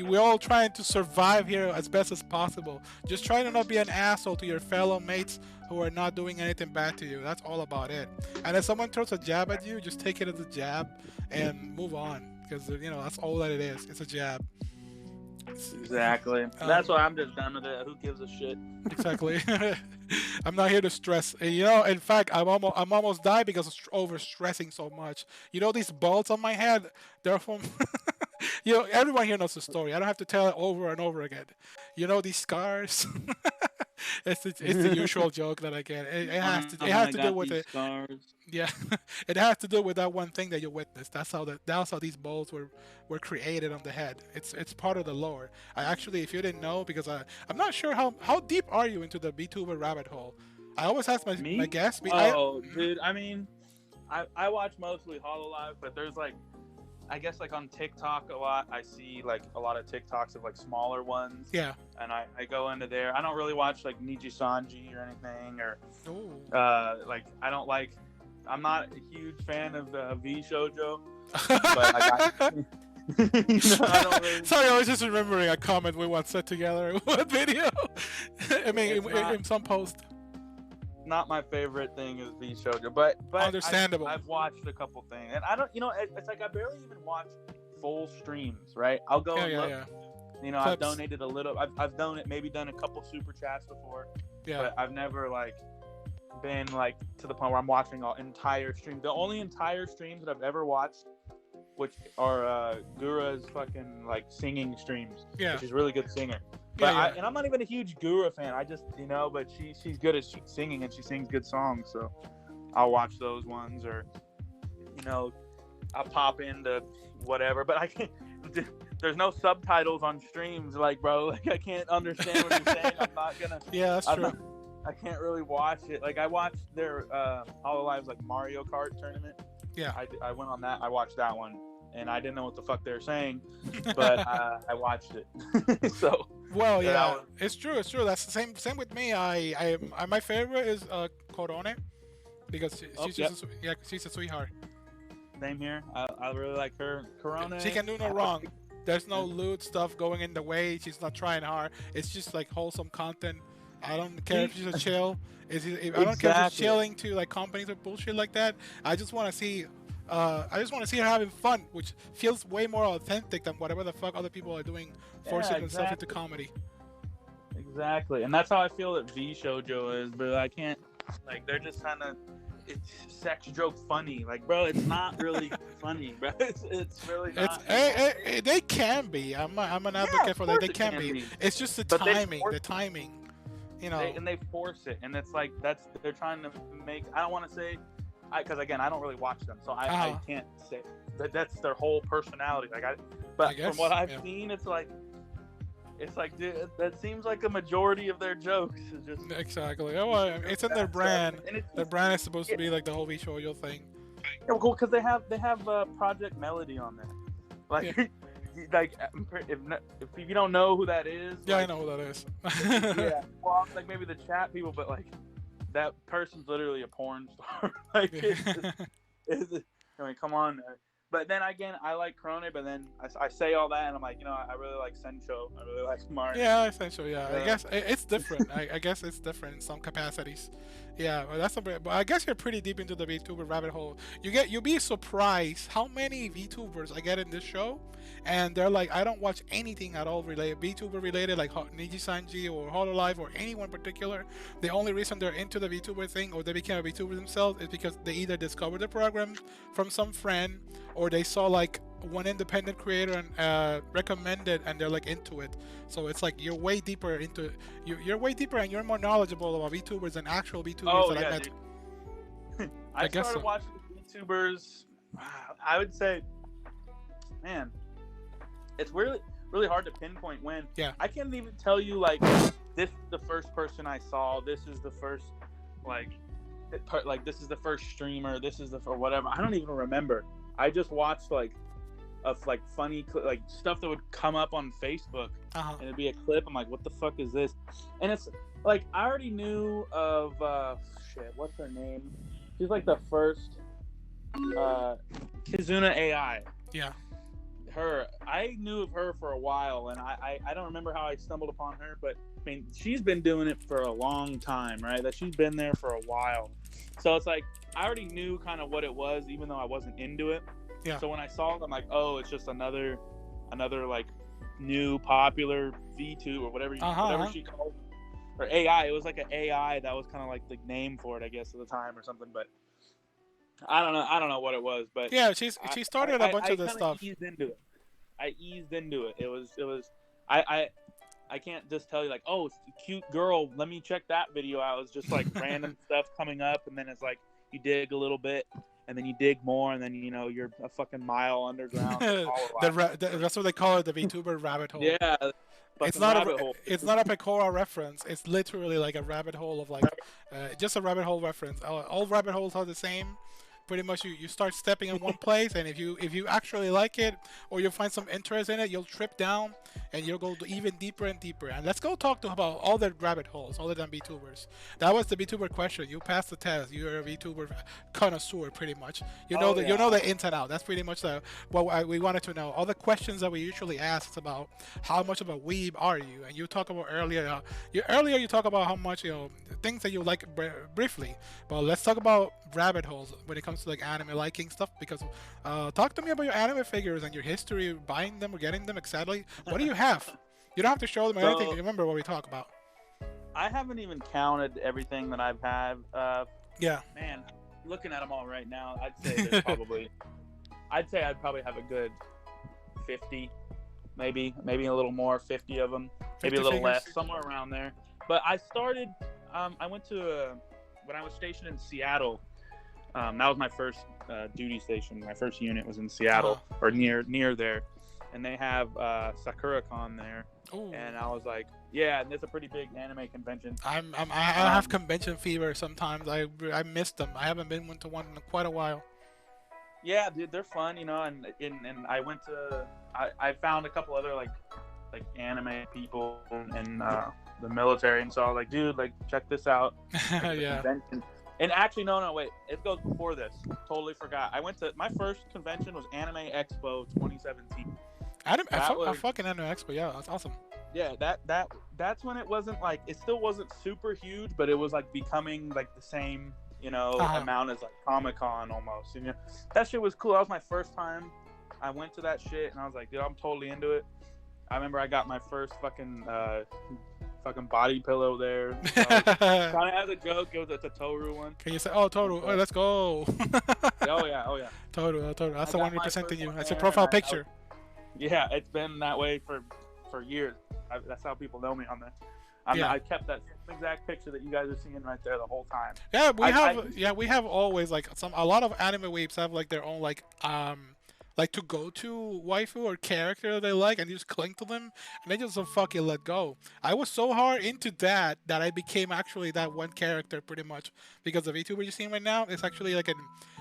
We're all trying to survive here as best as possible. Just try to not be an asshole to your fellow mates who are not doing anything bad to you. That's all about it. And if someone throws a jab at you, just take it as a jab and move on. Because, that's all that it is. It's a jab. Exactly. That's why I'm just done with it. Who gives a shit? Exactly. I'm not here to stress. And, in fact, I'm almost died because of over stressing so much. These balls on my head, they're from. Everyone here knows the story. I don't have to tell it over and over again. These scars. It's the usual joke that I get. It has I to do got with these it. scars. Yeah, it has to do with that one thing that you witnessed. That's how these balls were created on the head. It's part of the lore. I actually, if you didn't know, because I'm not sure how deep are you into the VTuber rabbit hole. I always ask my Me? guests. Oh, dude. I mean, I watch mostly Hololive, but there's like, I guess like on TikTok a lot. I see like a lot of TikToks of like smaller ones. Yeah. And I go into there. I don't really watch like Niji Sanji or anything, or Ooh. like I don't like. I'm not a huge fan of V Shoujo, but I got. I don't really. Sorry, I was just remembering a comment we once said together in one video. I mean, in some post. Not my favorite thing is V Shoujo, but Understandable. I've watched a couple things, and I don't. It's like I barely even watch full streams. Right? I'll go and look. Yeah. I've donated a little. I've maybe done a couple super chats before. Yeah. But I've never like been like to the point where I'm watching an entire stream. The only entire streams that I've ever watched, which are Gura's fucking like singing streams. Yeah. She's a really good singer. But Yeah. and I'm not even a huge Gura fan. I just but she's good at singing, and she sings good songs. So I'll watch those ones, or I'll pop into whatever. But I can't. There's no subtitles on streams, like bro. Like I can't understand what you're saying. I'm not gonna. Yeah, that's true. I can't really watch it. Like I watched their Hololive's like Mario Kart tournament. Yeah. I went on that. I watched that one, and I didn't know what the fuck they were saying, but I watched it. So. Well, yeah, it's true. It's true. That's the same with me. My favorite is Corone, because she's a sweetheart. Same here. I really like her. Corona. She can do no wrong. There's no lewd stuff going in the way. She's not trying hard. It's just like wholesome content. I don't care if she's a chill. I don't care if she's chilling to like companies or bullshit like that. I just want to see. I just want to see her having fun, which feels way more authentic than whatever the fuck other people are doing, forcing themselves into comedy. Exactly, and that's how I feel that V Shoujo is. But I can't. Like they're just trying to. It's sex joke funny, like bro. It's not really funny, bro. It's really not. They can be. I'm an advocate for that. They can be. It's just the timing. The timing. And they force it, and it's like they're trying to make. I don't want to say, because again, I don't really watch them, so I can't say that's their whole personality. Like from what I've seen, it's like It's like, dude, that seems like a majority of their jokes is just Exactly. Oh, well, it's in their that stuff, brand. and it's Their just brand is supposed to yeah, be like the whole visual thing. yeah, cool because they have Project Melody on there. Yeah. Like, like if you don't know who that is, Yeah, I like, know who that is. yeah, well, like maybe the chat people, but like that person's literally a porn star. Like, I mean, come on. But then again, I like Krone, but then I say all that, and I'm like, I really like Sencho. I really like Martin. Yeah, essentially, yeah. I Uh, guess it's different. I guess it's different in some capacities. Yeah, well, that's a bit. But I guess you're pretty deep into the VTuber rabbit hole. You'll be surprised how many VTubers I get in this show, and they're like, I don't watch anything at all related VTuber related, like Niji Sanji or Hololive or anyone particular. The only reason they're into the VTuber thing or they became a VTuber themselves is because they either discovered the program from some friend or they saw like one independent creator and recommended and they're like into it. So it's like you're way deeper into you're way deeper and you're more knowledgeable about VTubers than actual VTubers that I yeah, met. dude. I I guess started so. watching VTubers. I would say, man, it's really hard to pinpoint when. Yeah. I can't even tell you like this is the first person I saw. This is the first like this is the first streamer. This is the or whatever. I don't even remember. I just watched like funny like stuff that would come up on Facebook, and it'd be a clip. I'm like, what the fuck is this? And it's like I already knew of what's her name? She's like the first Kizuna AI. Yeah. I knew of her for a while, and I don't remember how I stumbled upon her, but I mean, she's been doing it for a long time, right? That she's been there for a while. So it's like I already knew kind of what it was, even though I wasn't into it. Yeah. So when I saw it, I'm like, oh, it's just another like new popular V2 or whatever she called it. Or AI. It was like an AI that was kind of like the name for it, I guess, at the time or something. But I don't know what it was. But Yeah, she started a bunch of this stuff. I eased into it. It was I can't just tell you like, oh, it's a cute girl. Let me check that video out. It's just like random stuff coming up, and then it's like you dig a little bit, and then you dig more, and then you're a fucking mile underground. That's what they call it, the VTuber rabbit hole. Yeah, it's not a Pecora reference. It's literally like a rabbit hole of like just a rabbit hole reference. All rabbit holes are the same. Pretty much, you start stepping in one place, and if you actually like it or you find some interest in it, you'll trip down and you'll go even deeper and deeper. And let's go talk about all the rabbit holes other than VTubers. That was the VTuber question. You passed the test. You're a VTuber connoisseur, pretty much. You know the ins and out. That's pretty much what we wanted to know. All the questions that we usually ask is about how much of a weeb are you? And you talk about earlier. You talk about how much things that you like briefly. But let's talk about rabbit holes when it comes to like anime liking stuff, because talk to me about your anime figures and your history buying them or getting them exactly. What do you have? You don't have to show them or anything. Remember what we talk about. I haven't even counted everything that I've had. Yeah, man, looking at them all right now, I'd say there's I'd probably have a good 50, maybe a little more, 50 of them, maybe a little less, somewhere around there. But I started. I went to when I was stationed in Seattle. That was my first duty station. My first unit was in Seattle, or near there, and they have SakuraCon there. Ooh. And I was like, yeah, and it's a pretty big anime convention. I have convention fever sometimes. I miss them. I haven't been to one in quite a while. Yeah, dude, they're fun, and I went to I found a couple other like anime people in the military, and so I was like, dude, like check this out. Yeah. Convention. And actually, no, wait. It goes before this. Totally forgot. I went to my first convention was Anime Expo 2017. Fucking Anime Expo. Yeah, that's awesome. Yeah, that's when it wasn't like it still wasn't super huge, but it was like becoming like the same amount as like Comic-Con almost. That shit was cool. That was my first time. I went to that shit and I was like, dude, I'm totally into it. I remember I got my first fucking body pillow there. Kind of as a joke, it's a Toru one. Can you say, oh, Toru, oh, let's go. oh yeah. Toru. That's the 100% in you. That's your profile picture. Yeah, it's been that way for years. That's how people know me on there. I kept that same exact picture that you guys are seeing right there the whole time. Yeah, we have always like a lot of anime weebs have like their own like like to go to waifu or character that they like and just cling to them and they just don't fucking let go. I was so hard into that that I became actually that one character pretty much because the VTuber you're seeing right now is actually like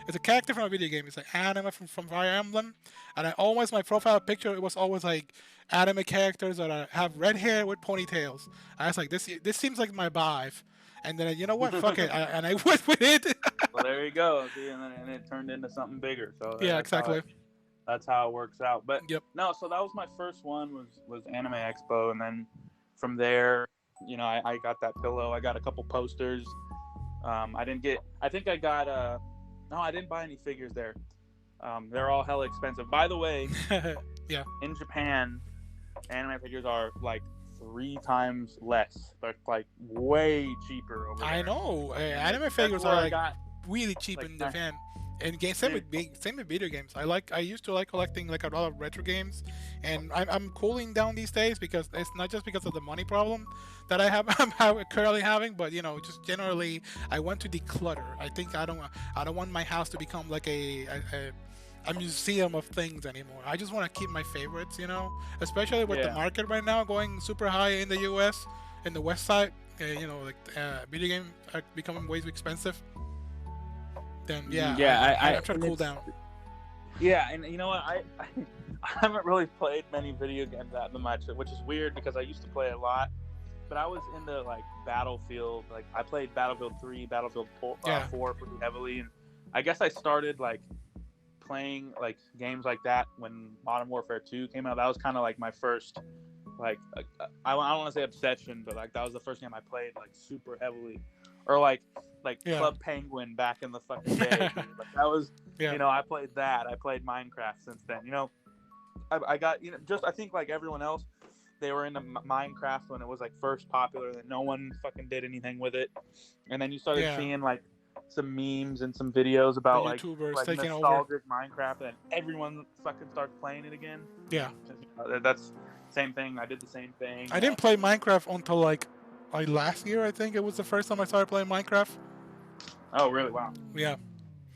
it's a character from a video game. It's an anime from Fire Emblem, and I always my profile picture it was always like anime characters that have red hair with ponytails. I was like this seems like my vibe, and then you know what, fuck it, and I went with it. Well, there you go. See, and it turned into something bigger. So Yeah, exactly. that's how it works out. But Yep. no, so that was my first one was Anime Expo, and then from there, you know, I got that pillow. I got a couple posters. I didn't get. I think I got. No, I didn't buy any figures there. They're all hella expensive. By the way, Yeah. in Japan, anime figures are like 3 times less. They're like way cheaper over there. I know. And Anime figures where are I like got really cheap like in that. Japan. And same with video games. I used to like collecting like a lot of retro games, and I'm cooling down these days because it's not just because of the money problem that I have currently having, but you know just generally I want to declutter. I think I don't want my house to become like a museum of things anymore. I just want to keep my favorites, you know, especially with the Yeah. market right now going super high in the U.S. in the West Side. You know, like video games are becoming way too expensive. Then yeah, I'm trying to cool down. Yeah, and you know what? I haven't really played many video games that much, which is weird because I used to play a lot. But I was into like Battlefield. Like I played Battlefield 3, Battlefield 4, Yeah. 4 pretty heavily, and I guess I started like playing like games like that when Modern Warfare 2 came out. That was kind of like my first like I don't want to say obsession, but like that was the first game I played like super heavily, or like Yeah. Club Penguin back in the fucking day. Like that was Yeah. you know I played that. I played Minecraft since then. You know, I got you know just I think like everyone else, they were into Minecraft when it was like first popular, and no one fucking did anything with it. And then you started Yeah. seeing like some memes and some videos about The like YouTubers taking over. nostalgic Minecraft, and everyone fucking starts playing it again. Yeah. That's same thing. I did the same thing. I didn't play Minecraft until like last year. I think it was the first time I started playing Minecraft. Oh, really? Wow. Yeah.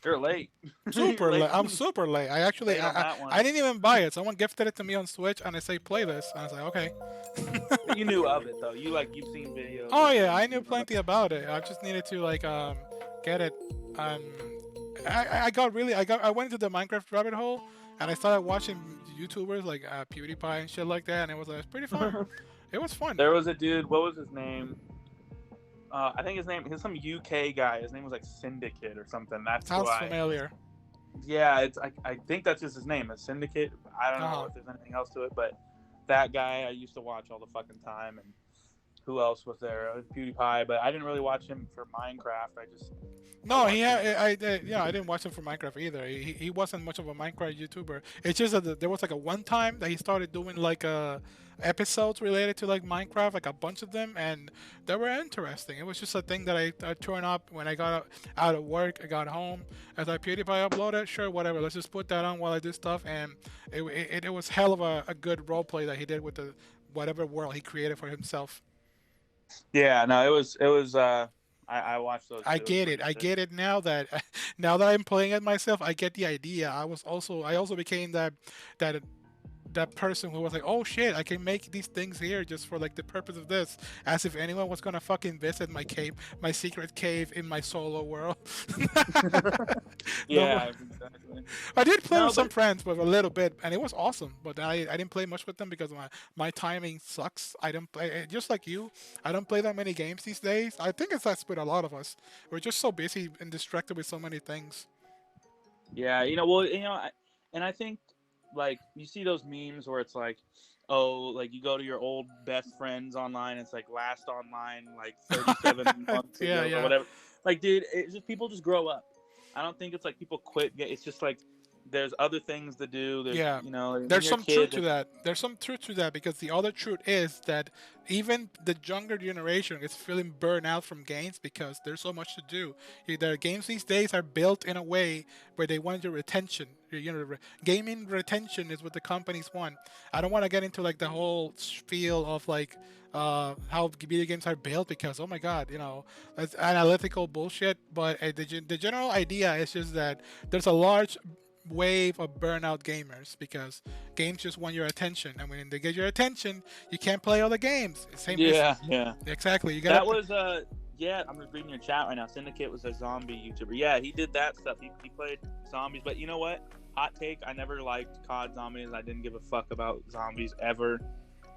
You're late. Super You're late. I'm super late. I actually Late on that one. I didn't even buy it. Someone gifted it to me on Switch, and I say play this, and I was like, okay. But you knew of it though. You've seen videos. Oh yeah, I knew plenty about it. I just needed to like get it. Um, I went into the Minecraft rabbit hole, and I started watching YouTubers like PewDiePie and shit like that, and it was pretty fun. It was fun. There was a dude. What was his name? I think his name. He's some UK guy. His name was like Syndicate or something. That's Sounds why. familiar. Yeah, it's. I think that's just his name. It's Syndicate. I don't know if there's anything else to it, but that guy I used to watch all the fucking time. And who else was there? PewDiePie, but I didn't really watch him for Minecraft. I just. No, I didn't watch him for Minecraft either. He wasn't much of a Minecraft YouTuber. It's just that there was like a one time that he started doing like episodes related to like Minecraft, like a bunch of them, and they were interesting. It was just a thing that I turned up when I got out of work. I got home. As I PewDiePie uploaded, sure, whatever. Let's just put that on while I do stuff, and it was hell of a good role play that he did with the whatever world he created for himself. Yeah, no, it was. I watched those. I get it. I get it now that I'm playing it myself. I get the idea. I also became that person who was like, oh shit, I can make these things here just for like the purpose of this, as if anyone was gonna fucking visit my cave, my secret cave in my solo world. Yeah, exactly. I did play with some friends, but a little bit, and it was awesome. But I didn't play much with them because my timing sucks. I don't play just like you. I don't play that many games these days. I think that's with a lot of us. We're just so busy and distracted with so many things. Yeah, and I think like you see those memes where it's like, oh, like you go to your old best friends online, it's like last online like 37 months ago or whatever. Like, dude, it's just people just grow up. I don't think it's like people quit. It's just like there's other things to do. There's, there's some truth to that. There's some truth to that because the other truth is that even the younger generation is feeling burned out from games because there's so much to do. Their games these days are built in a way where they want your retention. Gaming retention is what the companies want. I don't want to get into like the whole spiel of like how video games are built because oh my god, that's analytical bullshit. But the general idea is just that there's a large wave of burnout gamers because games just want your attention, and when they get your attention, you can't play other games. Same as Yeah, yeah. exactly. You gotta. That was yeah, I'm just reading your chat right now. Syndicate was a zombie YouTuber. Yeah, he did that stuff. He played zombies, but you know what? Hot take, I never liked COD zombies. I didn't give a fuck about zombies ever.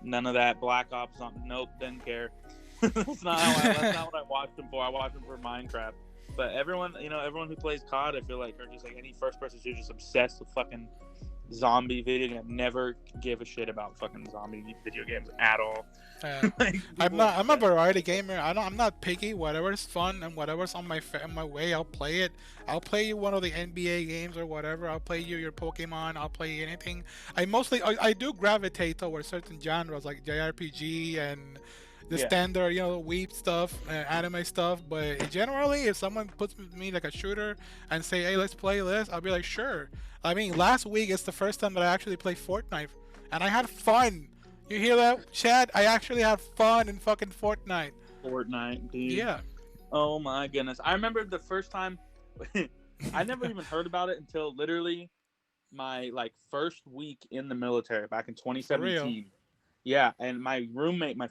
None of that Black Ops nope, didn't care. That's not what I watched him for. I watched him for Minecraft. But everyone, everyone who plays COD, I feel like are just like any first person shooter just obsessed with fucking zombie video game. Never give a shit about fucking zombie video games at all. Like, I'm a variety gamer. I'm not picky. Whatever's fun and whatever's on my way, I'll play it. I'll play you one of the NBA games or whatever. I'll play you your Pokemon. I'll play anything. I do gravitate towards certain genres like JRPG and the standard, weeb stuff, anime stuff. But generally, if someone puts me like a shooter and say, "Hey, let's play this," I'll be like, "Sure." I mean, last week is the first time that I actually played Fortnite, and I had fun. You hear that, Chad? I actually had fun in fucking Fortnite. Fortnite, dude. Yeah. Oh my goodness! I remember the first time. I never even heard about it until literally my first week in the military back in 2017. Yeah, and my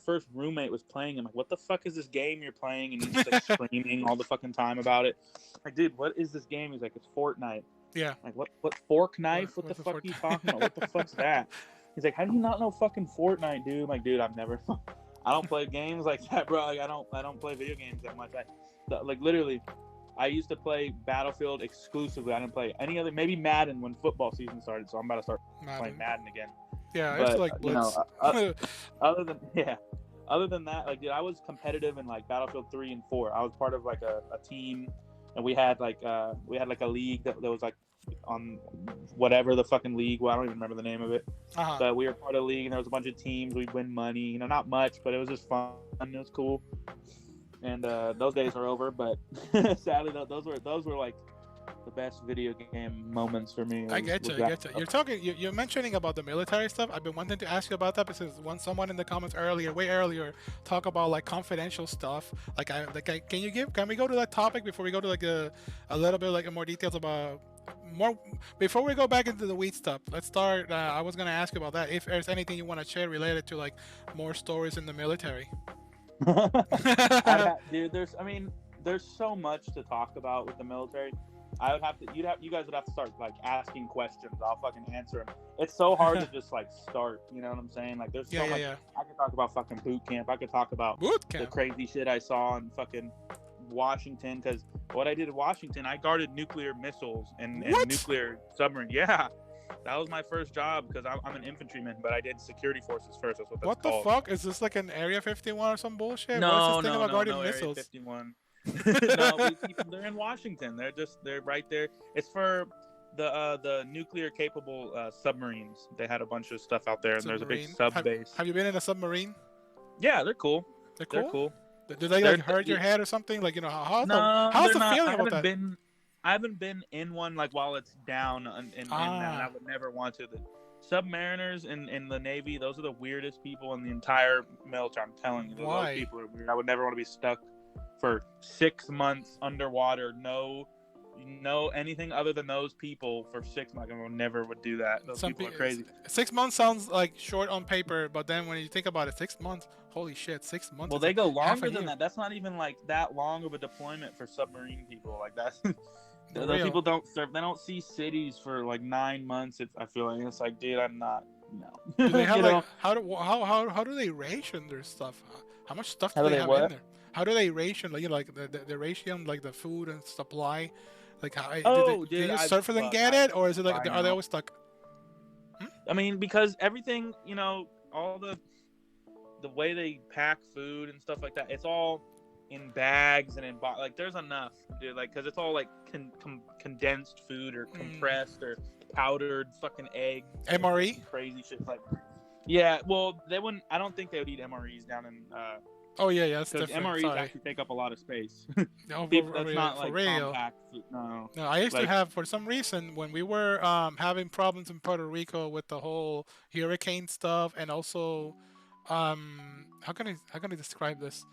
first roommate was playing. I'm like, what the fuck is this game you're playing? And he's just like screaming all the fucking time about it. Like, dude, what is this game? He's like, it's Fortnite. Yeah. Like, what fork knife? What the fuck are you talking about? What the fuck's that? He's like, how do you not know fucking Fortnite, dude? I'm like, dude, I don't play games like that, bro. Like, I don't play video games that much. Literally, I used to play Battlefield exclusively. I didn't play any other, maybe Madden when football season started. So I'm about to start playing Madden again. Yeah, it's like Blitz. Other than that, like, dude, I was competitive in like Battlefield 3 and 4. I was part of like a team, and we had like a league that was like on whatever the fucking league. Well, I don't even remember the name of it. But we were part of the league, and there was a bunch of teams. We'd win money, not much, but it was just fun. It was cool. And those days are over. But sadly, those were like the best video game moments for me. I get you. You're mentioning about the military stuff. I've been wanting to ask you about that because someone in the comments way earlier, talk about like confidential stuff. Can we go to that topic before we go to like a little bit like more details about more before we go back into the weed stuff? Let's start. I was gonna ask you about that. If there's anything you want to share related to like more stories in the military. Dude, there's so much to talk about with the military. You guys would have to start like asking questions. I'll fucking answer them. It's so hard to just like start. You know what I'm saying? Like, there's so much. I could talk about fucking boot camp. I could talk about the crazy shit I saw in fucking Washington. Because what I did in Washington, I guarded nuclear missiles and nuclear submarine. Yeah, that was my first job because I'm an infantryman, but I did security forces first. That's what that's called. The fuck is this, like an Area 51 or some bullshit? No, What's this thing about guarding no, missiles? Area 51. No, they're in Washington. They're right there. It's for the nuclear capable submarines. They had a bunch of stuff out there, and there's a big sub base. Have you been in a submarine? Yeah, they're cool. They're cool. Do they like hurt your head or something? Like, how's the feeling about that? I haven't been in one like while it's down in that. I would never want to. The submariners in the Navy, those are the weirdest people in the entire military. I'm telling you, those people are weird. I would never want to be stuck for 6 months underwater. No anything other than those people for 6 months. I never would do that. Those people are crazy. 6 months sounds like short on paper, but then when you think about it, 6 months, holy shit, 6 months. Well, they go longer than that. That's not even like that long of a deployment for submarine people. Like, that's those people don't serve. They don't see cities for like 9 months. I feel like it's like, dude, I'm not. No. Do they have how do they ration their stuff? How much stuff do they have in there? How do they ration the ration, like the food and supply? Like, how do you surf and get it, or is it like are they always stuck? I mean, because everything, all the way they pack food and stuff like that, it's all in bags and in like there's enough, dude. Like, because it's all like condensed food or compressed or powdered fucking egg. MRE. Crazy shit. Like, yeah. Well, they wouldn't. I don't think they would eat MREs down in. Oh yeah, that's different. MREs actually take up a lot of space. No, that's not like compact. No, I used to have, for some reason, when we were having problems in Puerto Rico with the whole hurricane stuff, and also, how can I describe this?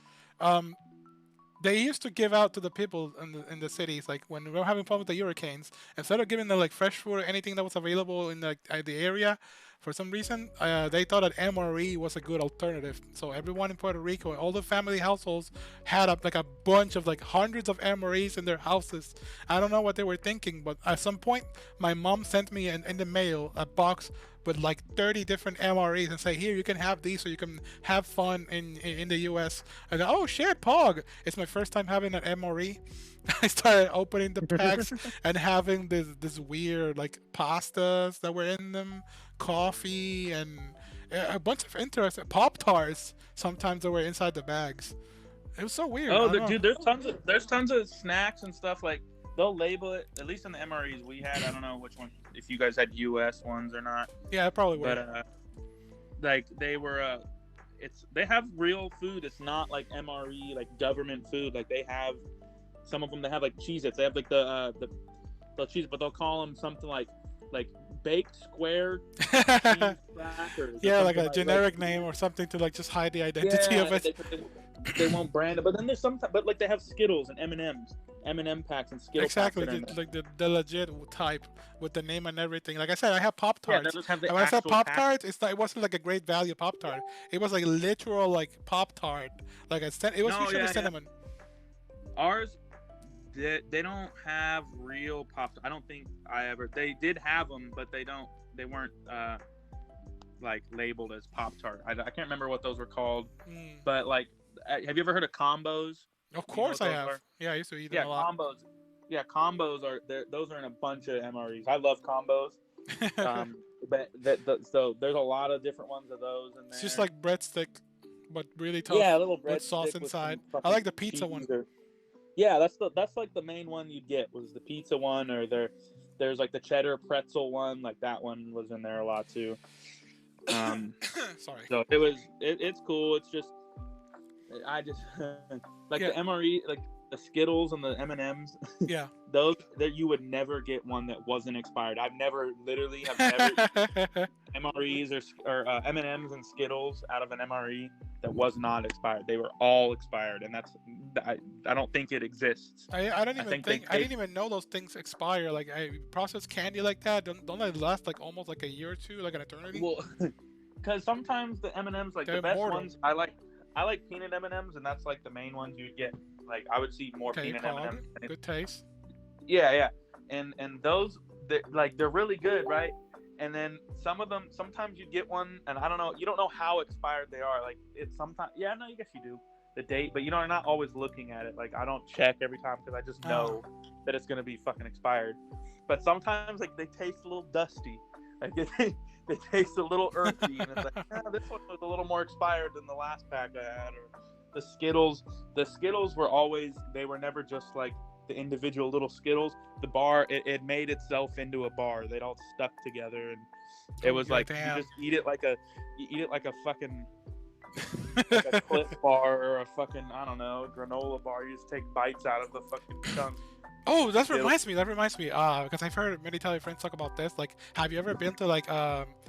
they used to give out to the people in the cities, like when we were having problems with the hurricanes, instead of giving them like fresh food or anything that was available in the area, for some reason they thought that MRE was a good alternative. So everyone in Puerto Rico, all the family households had like a bunch of like hundreds of MREs in their houses. I don't know what they were thinking, but at some point my mom sent me in the mail a box with like 30 different MREs and say, here, you can have these so you can have fun in the US. And oh shit, Pog! It's my first time having an MRE. I started opening the packs and having this weird like pastas that were in them, coffee, and a bunch of interesting Pop Tarts. Sometimes that were inside the bags. It was so weird. Oh, I don't know. dude, there's tons of snacks and stuff like they'll label it. At least in the MREs we had, I don't know which one, if you guys had US ones or not. Yeah, I probably But were. like they were, they have real food. It's not like MRE like government food. Like they have some of them. They have like Cheez-Its. They have like the cheese, but they'll call them something like baked square cheese crackers. Yeah, like something a generic name or something to like just hide the identity yeah, of it. they won't brand it. But then there's some, but like they have Skittles and M&Ms, M&M packs and Skittle Exactly, packs that are in there. like the legit type with the name and everything. Like I said, I have Pop Yeah, Tarts. those have And the when I said actual Pop pack. Tarts, it wasn't like a great value Pop Tart. It was like literal like Pop Tart. Like it was No, usually yeah. cinnamon. Ours, they don't have real pop. I don't think I ever. They did have them, but they don't. They weren't like labeled as Pop Tart. I can't remember what those were called. Mm. But like, have you ever heard of combos? Of Do you know course what I those have. are? Yeah, I used to eat them Yeah, a lot. combos. Yeah, combos are those are in a bunch of MREs. I love combos. But so there's a lot of different ones of those in It's just there. like breadstick, but really Yeah, a tough little with sauce breadstick with inside. some I fucking like the pizza cheese one. or yeah, that's like the main one you'd get was the pizza one, or there's like the cheddar pretzel one, like that one was in there a lot too. Sorry. So it's cool. It's just I just like Yeah, the MRE, like the Skittles and the M&Ms. yeah. Those that you would never get one that wasn't expired. I've never literally have never eaten MREs or M&Ms and Skittles out of an MRE that was not expired. They were all expired, and I don't think it exists. I don't I even think they think I take didn't even know those things expire. Like I processed candy like that. Don't they last like almost like a year or two, like an eternity? well because sometimes the M&Ms like They're the best immortal. ones I like peanut M&Ms, and that's like the main ones you'd get. Like I would see more Okay, peanut Pog. M&Ms. Good taste. Yeah, and those they're really good, right? And then some of them, sometimes you get one, and I don't know, you don't know how expired they are. Like it's sometimes, yeah, no, I guess you do the date, but you know, you're not always looking at it. Like I don't check every time because I just know that it's gonna be fucking expired. But sometimes like they taste a little dusty, like they taste a little earthy, and it's like this one was a little more expired than the last pack I had. Or the Skittles were always, they were never just like the individual little Skittles. The bar, it made itself into a bar. They'd all stuck together, and it was like damn. you just eat it like a fucking like a Cliff bar or a fucking, I don't know, granola bar. You just take bites out of the fucking chunk. Oh, that Skittles. reminds me. That reminds me. Because I've heard many Italian friends talk about this. Like, have you ever been to like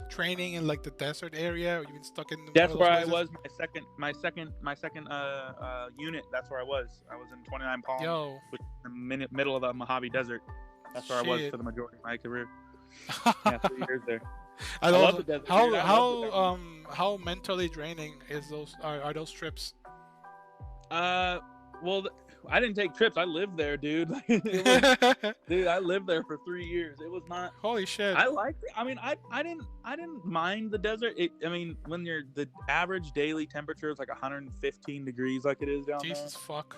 training in like the desert area, or you've been stuck in one That's of those where I places? was. My second unit. That's where I was. I was in 29 Palms, Yo. which is in the middle of the Mojave Desert. That's where I was Shit. for the majority of my career. Yeah, 3 years there. I love love the desert, how dude. I love the desert. how mentally draining is those are those trips? Well, I didn't take trips. I lived there, dude. Dude, I lived there for 3 years. It was not. Holy shit. I liked it. I mean, I didn't mind the desert. I mean, when the average daily temperature is like 115 degrees, like it is down Jesus fuck.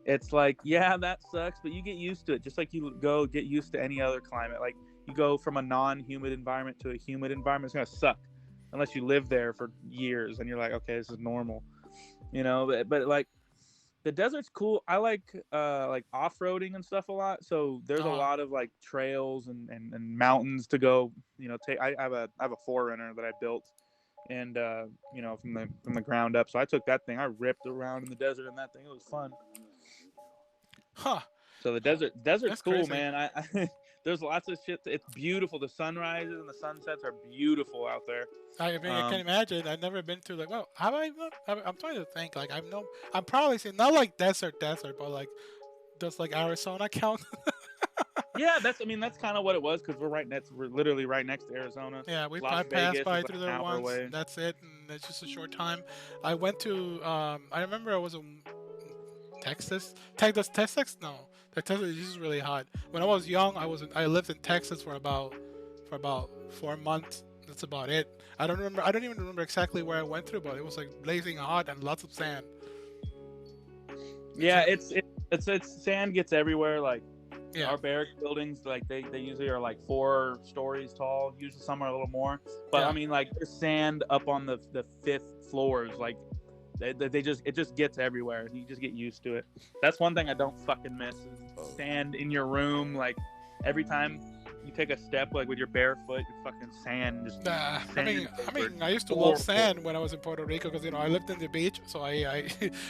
there, it's like, yeah, that sucks, but you get used to it. Just like you go get used to any other climate. Like you go from a non-humid environment to a humid environment, it's gonna suck unless you live there for years and you're like, okay, this is normal, you know. But like the desert's cool. I like off-roading and stuff a lot. So there's a lot of like trails and mountains to go. You know, I have a Forerunner that I built, and you know, from the ground up. So I took that thing. I ripped around in the desert in that thing. It was fun. Huh. So the desert's That's cool, crazy. man. There's lots of shit. It's beautiful. The sunrises and the sunsets are beautiful out there. I mean, I can Um, imagine. I've never been to like. Well, have I? I'm trying to think. Like, I've no. I'm probably seen not like desert, but like does like Arizona count? yeah, I mean, that's kind of what it was because we're literally right next to Arizona. Yeah, Las I passed Vegas is by like through an there hour once. away. That's it, and it's just a short time. I went to. I remember I was in Texas. No, Texas is just really hot. When I was young, I lived in Texas for about 4 months. That's about it. I don't remember. I don't even remember exactly where I went through, but it was like blazing hot and lots of sand. Yeah, it's sand gets everywhere. Like Yeah, our barracks buildings, like they usually are like 4 stories tall. Usually some are a little more. But yeah. I mean, like there's sand up on the fifth floors. Like it just gets everywhere. You just get used to it. That's one thing I don't fucking miss is sand in your room. Like every time you take a step, like with your bare foot, your fucking sand just. Nah, Sand I used to love horrible. sand when I was in Puerto Rico because I lived in the beach, so I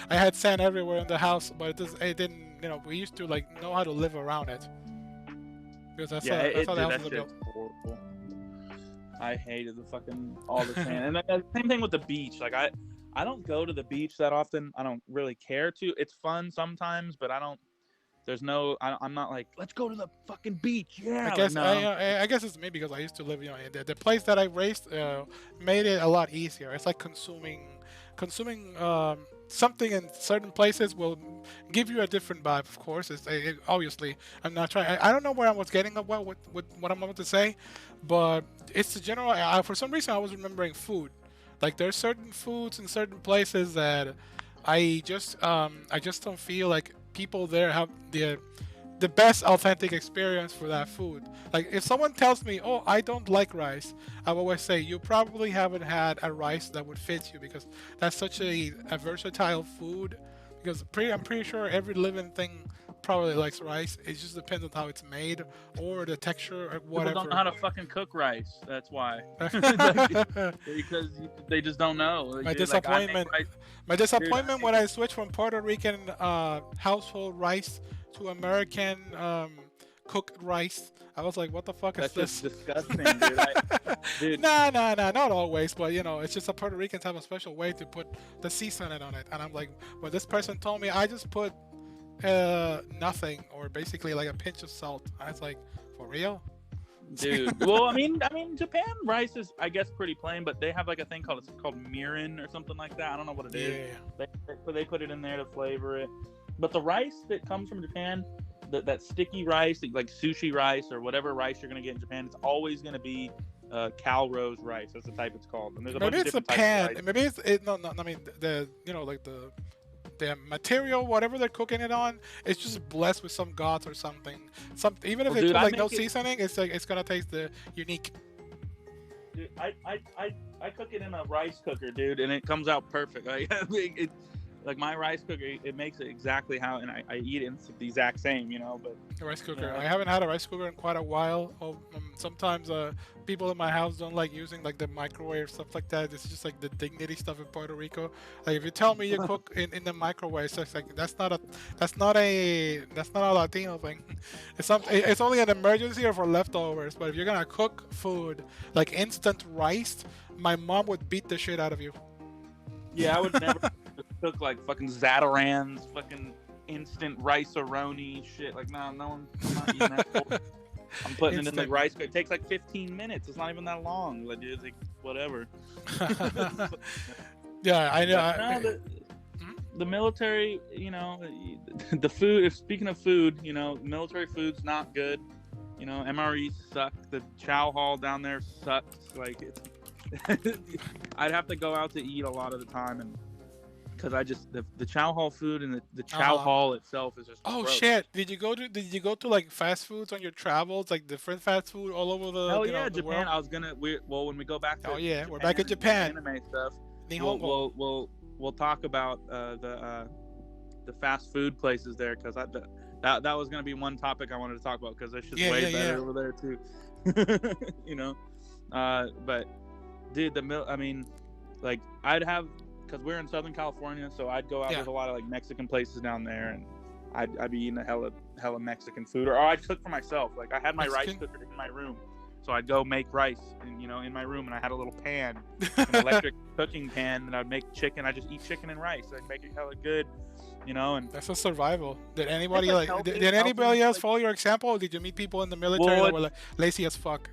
I had sand everywhere in the house, but it didn't. We used to like know how to live around it because that's how the Dude, houses that are built. shit's horrible. I hated the fucking all the sand, and the same thing with the beach. Like I don't go to the beach that often. I don't really care to. It's fun sometimes, but I don't. I'm not like, let's go to the fucking beach. I Yeah, like guess no. I guess it's me because I used to live, in the place that I raised made it a lot easier. It's like consuming something in certain places will give you a different vibe. Of course, obviously I'm not trying. I don't know where I was getting at with what I'm about to say, but it's the general. For some reason, I was remembering food. Like there's certain foods in certain places that I just don't feel like people there have the best authentic experience for that food. Like if someone tells me, "Oh, I don't like rice," I always say, "You probably haven't had a rice that would fit you because that's such a versatile food." Because I'm pretty sure every living thing probably likes rice. It just depends on how it's made or the texture or People don't know whatever. how to fucking cook rice. That's why. Because they just don't know. Like, My dude, like I make disappointment. rice, My dude. disappointment when I switched from Puerto Rican household rice to American cooked rice. I was like, what the fuck is That's just this? disgusting, dude. Dude, Nah, not always, but it's just the Puerto Ricans have a special way to put the seasoning on it. And I'm like, when this person told me I just put nothing or basically like a pinch of salt, I was like, for real? dude. Well, I mean, Japan rice is, I guess, pretty plain, but they have like a thing called mirin or something like that. I don't know what it is. Yeah. They put it in there to flavor it. But the rice that comes from Japan, that sticky rice, like sushi rice or whatever rice you're gonna get in Japan, it's always gonna be Calrose rice. That's the type it's called. And there's a bunch Maybe of it's a different types of pan. rice. Maybe no. I mean like the material, whatever they're cooking it on, it's just blessed with some gods or something. Even if Well, they dude, put I like no make it. seasoning, it's like it's gonna taste the unique. Dude, I cook it in a rice cooker, dude, and it comes out perfect. Like, like my rice cooker, it makes it exactly how, and I eat it, and it's the exact same, But A rice cooker. Yeah. I haven't had a rice cooker in quite a while. Sometimes people in my house don't like using like the microwave stuff like that. It's just like the dignity stuff in Puerto Rico. Like if you tell me you cook in the microwave, it's just like that's not a Latino thing. It's only an emergency or for leftovers. But if you're gonna cook food like instant rice, my mom would beat the shit out of you. Yeah, I would never cook like fucking Zatarans, fucking instant rice-a-roni shit. Like, no, I'm not eating that. I'm putting it in the Instant. rice cooker. It takes like 15 minutes. It's not even that long. Like, it's like whatever. Yeah, I know. But no, the military, the food. Speaking of food, military food's not good. MREs suck. The chow hall down there sucks. Like, it's. I'd have to go out to eat a lot of the time, and because the chow hall food and the chow hall itself is just. Oh gross. shit! Did you go to like fast foods on your travels, like different fast food all over the Hell yeah, the Japan. world? I was gonna. When we go back to. Oh yeah, Japan, we're back in Japan. Anime stuff. Nihongo. We'll talk about the fast food places there because that was gonna be one topic I wanted to talk about because there's just way better over there too. But dude, like I'd have because we're in Southern California, so I'd go out. There's a lot of like Mexican places down there, and I'd be eating a hella hella Mexican food, or I'd cook for myself. Like I had my rice Mexican? cooker in my room, so I'd go make rice, and in my room, and I had a little pan, an electric cooking pan, and I'd make chicken. I just eat chicken and rice. I'd make it hella good, and That's a survival. Did anybody it's like? healthy, Did anybody else like, follow your example? Or did you meet people in the military well, that were like lazy as fuck?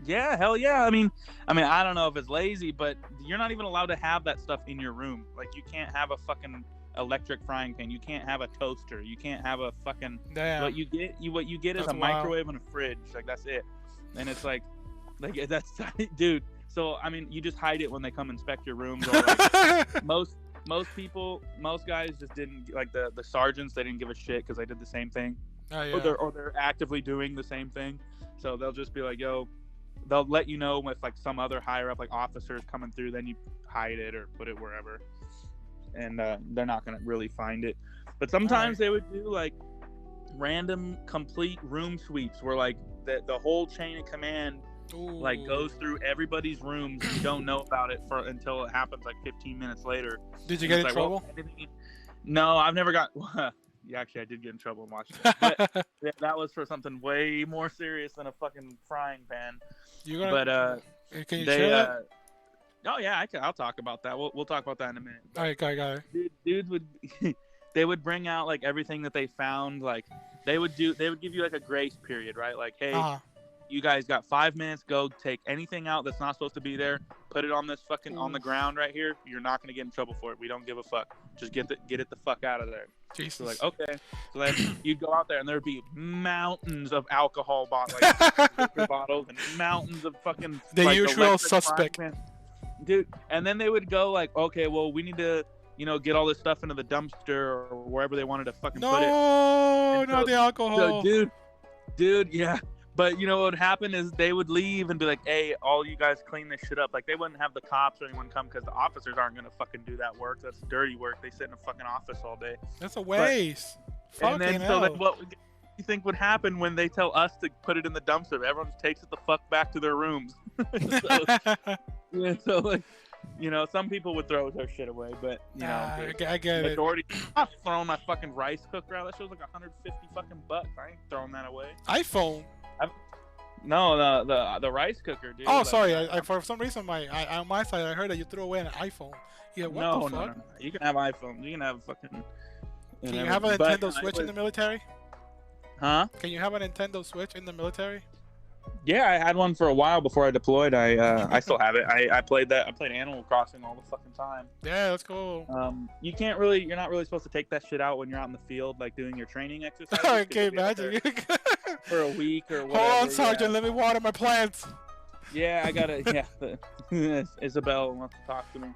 yeah, hell yeah. I mean, I don't know if it's lazy, but you're not even allowed to have that stuff in your room. Like, you can't have a fucking electric frying pan. You can't have a toaster. You can't have a fucking. Damn. What you get is That's a microwave and a fridge. Like, that's it. And it's like that's dude. So I mean, you just hide it when they come inspect your rooms. Or like, most guys just didn't like the sergeants. They didn't give a shit because they did the same thing. Oh, yeah. Or they're actively doing the same thing. So they'll just be like, yo. They'll let you know if like some other higher up like officers coming through, then you hide it or put it wherever, and they're not gonna really find it. But sometimes they would do like random complete room sweeps where like the whole chain of command like goes through everybody's rooms. You don't know about it until it happens like 15 minutes later. Did you get in like, trouble? Well, no, I've never got. Yeah, actually, I did get in trouble in watching it. But that was for something way more serious than a fucking frying pan. Can you share that? Oh yeah, I'll talk about that. We'll talk about that in a minute. All right, got it. Dudes would they would bring out like everything that they found. Like they would give you like a grace period, right? Like, hey, you guys got 5 minutes. Go take anything out that's not supposed to be there. Put it on this fucking on the ground right here. You're not gonna get in trouble for it. We don't give a fuck. Just get it the fuck out of there. Jesus. So like, okay. So then you'd go out there and there'd be mountains of alcohol bottles, like liquor bottles, and mountains of fucking the like, usual suspect. Dude, and then they would go like, okay, well, we need to, get all this stuff into the dumpster or wherever they wanted to fucking put it. No, not the alcohol. So, dude, yeah. But what would happen is they would leave and be like, hey, all you guys clean this shit up. Like, they wouldn't have the cops or anyone come because the officers aren't going to fucking do that work. That's dirty work. They sit in a fucking office all day. That's a waste. And then, so then what you think would happen when they tell us to put it in the dumpster? Everyone just takes it the fuck back to their rooms. So like, some people would throw their shit away, but, I get majority, I'm not throwing my fucking rice cooker out. That shit was like 150 fucking bucks. I ain't throwing that away. iPhone. No, the rice cooker, dude. Oh, sorry. I for some reason on my side I heard that you threw away an iPhone. Yeah, what the fuck? No. You can have iPhone. You can have fucking. Can you have a Nintendo Switch in the military? Huh? Can you have a Nintendo Switch in the military? Yeah, I had one for a while before I deployed. I still have it. I played that. I played Animal Crossing all the fucking time. Yeah, that's cool. You're not really supposed to take that shit out when you're out in the field, like doing your training exercises. I can't imagine. For a week or whatever. Hold on, Sergeant. Let me water my plants. Yeah, I gotta. Yeah, Isabel wants to talk to me.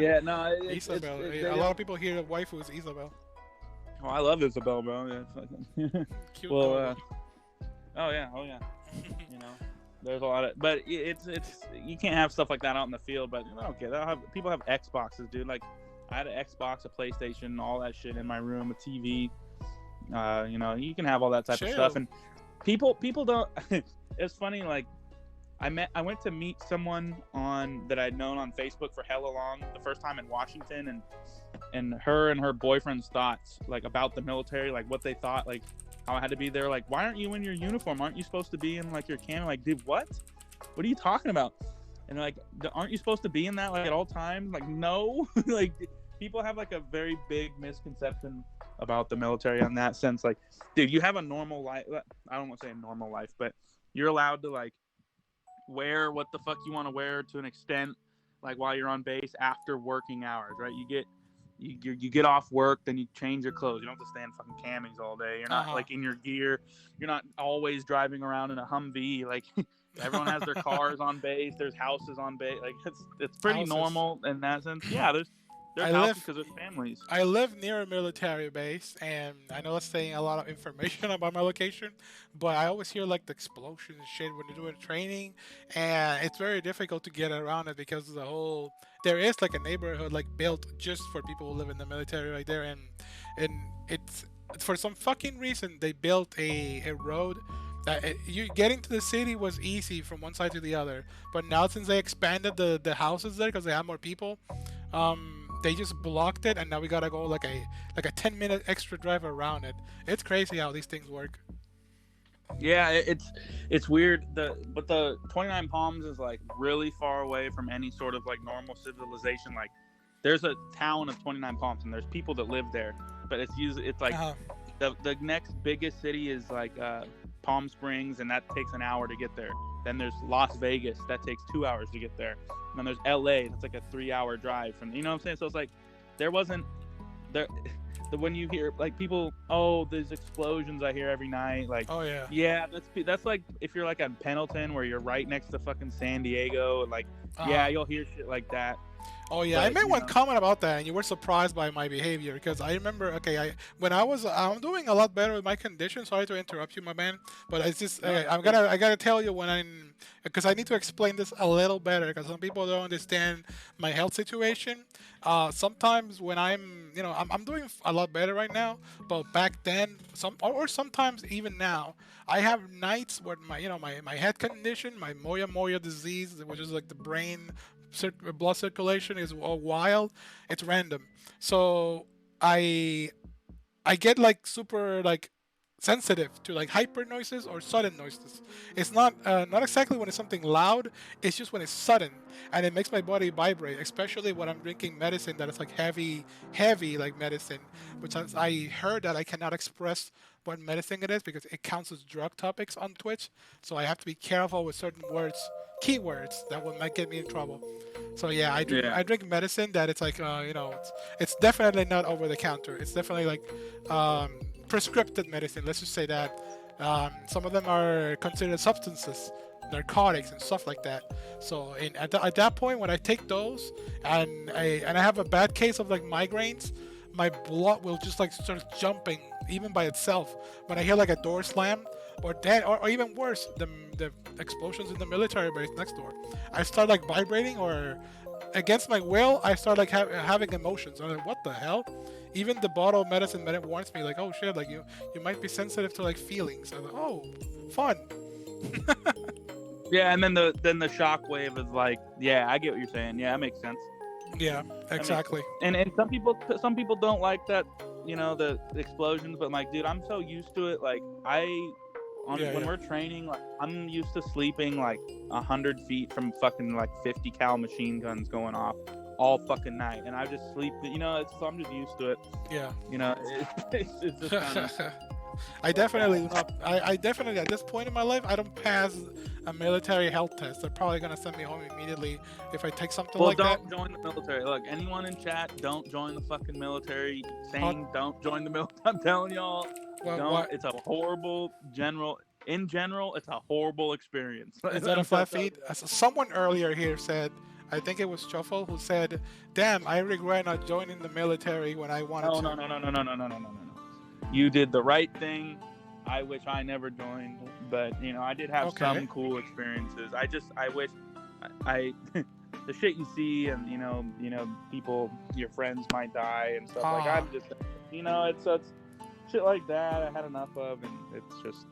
Yeah, no. Isabel. A lot of people here, the waifu is Isabel. Oh, I love Isabel, bro. Yeah, Cute. Well, oh yeah. There's a lot of, but it's you can't have stuff like that out in the field. But okay, people have Xboxes, dude. Like I had an Xbox, a PlayStation, all that shit in my room, a TV. You can have all that type of stuff, and people don't. It's funny, like I went to meet someone that I'd known on Facebook for hella long the first time in Washington, and her boyfriend's thoughts like about the military, like what they thought, like how I had to be there. Like, why aren't you in your uniform? Aren't you supposed to be in like your camo? Like, dude, what are you talking about? And they're like, aren't you supposed to be in that like at all times? Like, no. Like, people have like a very big misconception about the military in that sense. Like, dude, you have a normal life. I don't want to say a normal life, but you're allowed to like wear what the fuck you want to wear to an extent, like while you're on base after working hours, right? You get off work, then you change your clothes. You don't have to stay in fucking camis all day. You're not like in your gear. You're not always driving around in a Humvee. Like everyone has their cars on base. There's houses on base. Like it's pretty normal in that sense. Yeah, there's houses because there's families. I live near a military base, and I know it's saying a lot of information about my location, but I always hear like the explosions and shit when they're doing training, and it's very difficult to get around it because of the whole. There is like a neighborhood like built just for people who live in the military right there, and it's for some fucking reason they built a road that you getting to the city was easy from one side to the other, but now since they expanded the houses there because they have more people. They just blocked it, and now we gotta go like a 10-minute extra drive around it. It's crazy how these things work. Yeah, it's weird. The 29 Palms is like really far away from any sort of like normal civilization. Like, there's a town of 29 Palms, and there's people that live there, but it's like Uh-huh. the next biggest city is like Palm Springs, and that takes an hour to get there. Then there's Las Vegas, that takes 2 hours to get there. And then there's LA, that's like a 3 hour drive from. You know what I'm saying? So it's like there wasn't there. When you hear like people, oh, there's explosions I hear every night. Like, Oh yeah. yeah, that's like if you're like on Pendleton where you're right next to fucking San Diego, like, yeah, Uh-huh. you'll hear shit like that. Oh yeah, I But made you one know, comment about that, and you were surprised by my behavior because I remember. Okay, I'm doing a lot better with my condition. Sorry to interrupt you, my man, but it's just no, that's good. I gotta tell you when I'm because I need to explain this a little better because some people don't understand my health situation. Sometimes when I'm doing a lot better right now, but back then or sometimes even now, I have nights where my head condition, my moya disease, which is like the brain blood circulation is all wild. It's random. So I I get like super like sensitive to like hyper noises or sudden noises. It's not exactly when it's something loud. It's just when it's sudden, and it makes my body vibrate. Especially when I'm drinking medicine that is like heavy like medicine, which I heard that I cannot express what medicine it is because it counts as drug topics on Twitch. So I have to be careful with certain words, keywords that will might get me in trouble. So yeah, Yeah, I drink medicine that it's like it's definitely not over the counter. It's definitely like prescripted medicine. Let's just say that. Some of them are considered substances, narcotics and stuff like that. So at that point, when I take those and I have a bad case of like migraines, my blood will just like start jumping even by itself when I hear like a door slam or even worse, the explosions in the military base next door. I start like vibrating or against my will, I start like having emotions. I'm like, what the hell? Even the bottle of medicine warns me like, oh shit, like you might be sensitive to like feelings. I'm like, oh, fun. yeah, and then the shock wave is like, yeah, I get what you're saying. Yeah, that makes sense. Yeah, That makes sense. exactly. And some people don't like that, you know, the explosions. But like, dude, I'm so used to it. Like, on Yeah, when yeah. we're training, like, I'm used to sleeping like 100 feet from fucking like 50 cal machine guns going off all fucking night, and I just sleep. You know, so I'm just used to it. Yeah. You know, it's just kind of I yeah. definitely do not. I definitely at this point in my life, I don't pass a military health test. They're probably gonna send me home immediately if I take something Well, like that. don't join the military. Look, anyone in chat, don't join the fucking military. How, SAIN, don't join the military. I'm telling y'all, don't. what It's a horrible general. In general, it's a horrible experience. is that a I'm flat telling feet? you. Someone earlier here said, I think it was Shuffle who said, "Damn, I regret not joining the military when I wanted No, to." no, no, no, no, no, no, no, no, no, no. You did the right thing. I wish I never joined, but you know, I did have Okay. some cool experiences. I wish I the shit you see, and people, your friends might die and stuff. Like, Ah, I'm just, it's shit like that. I had enough of, and it's just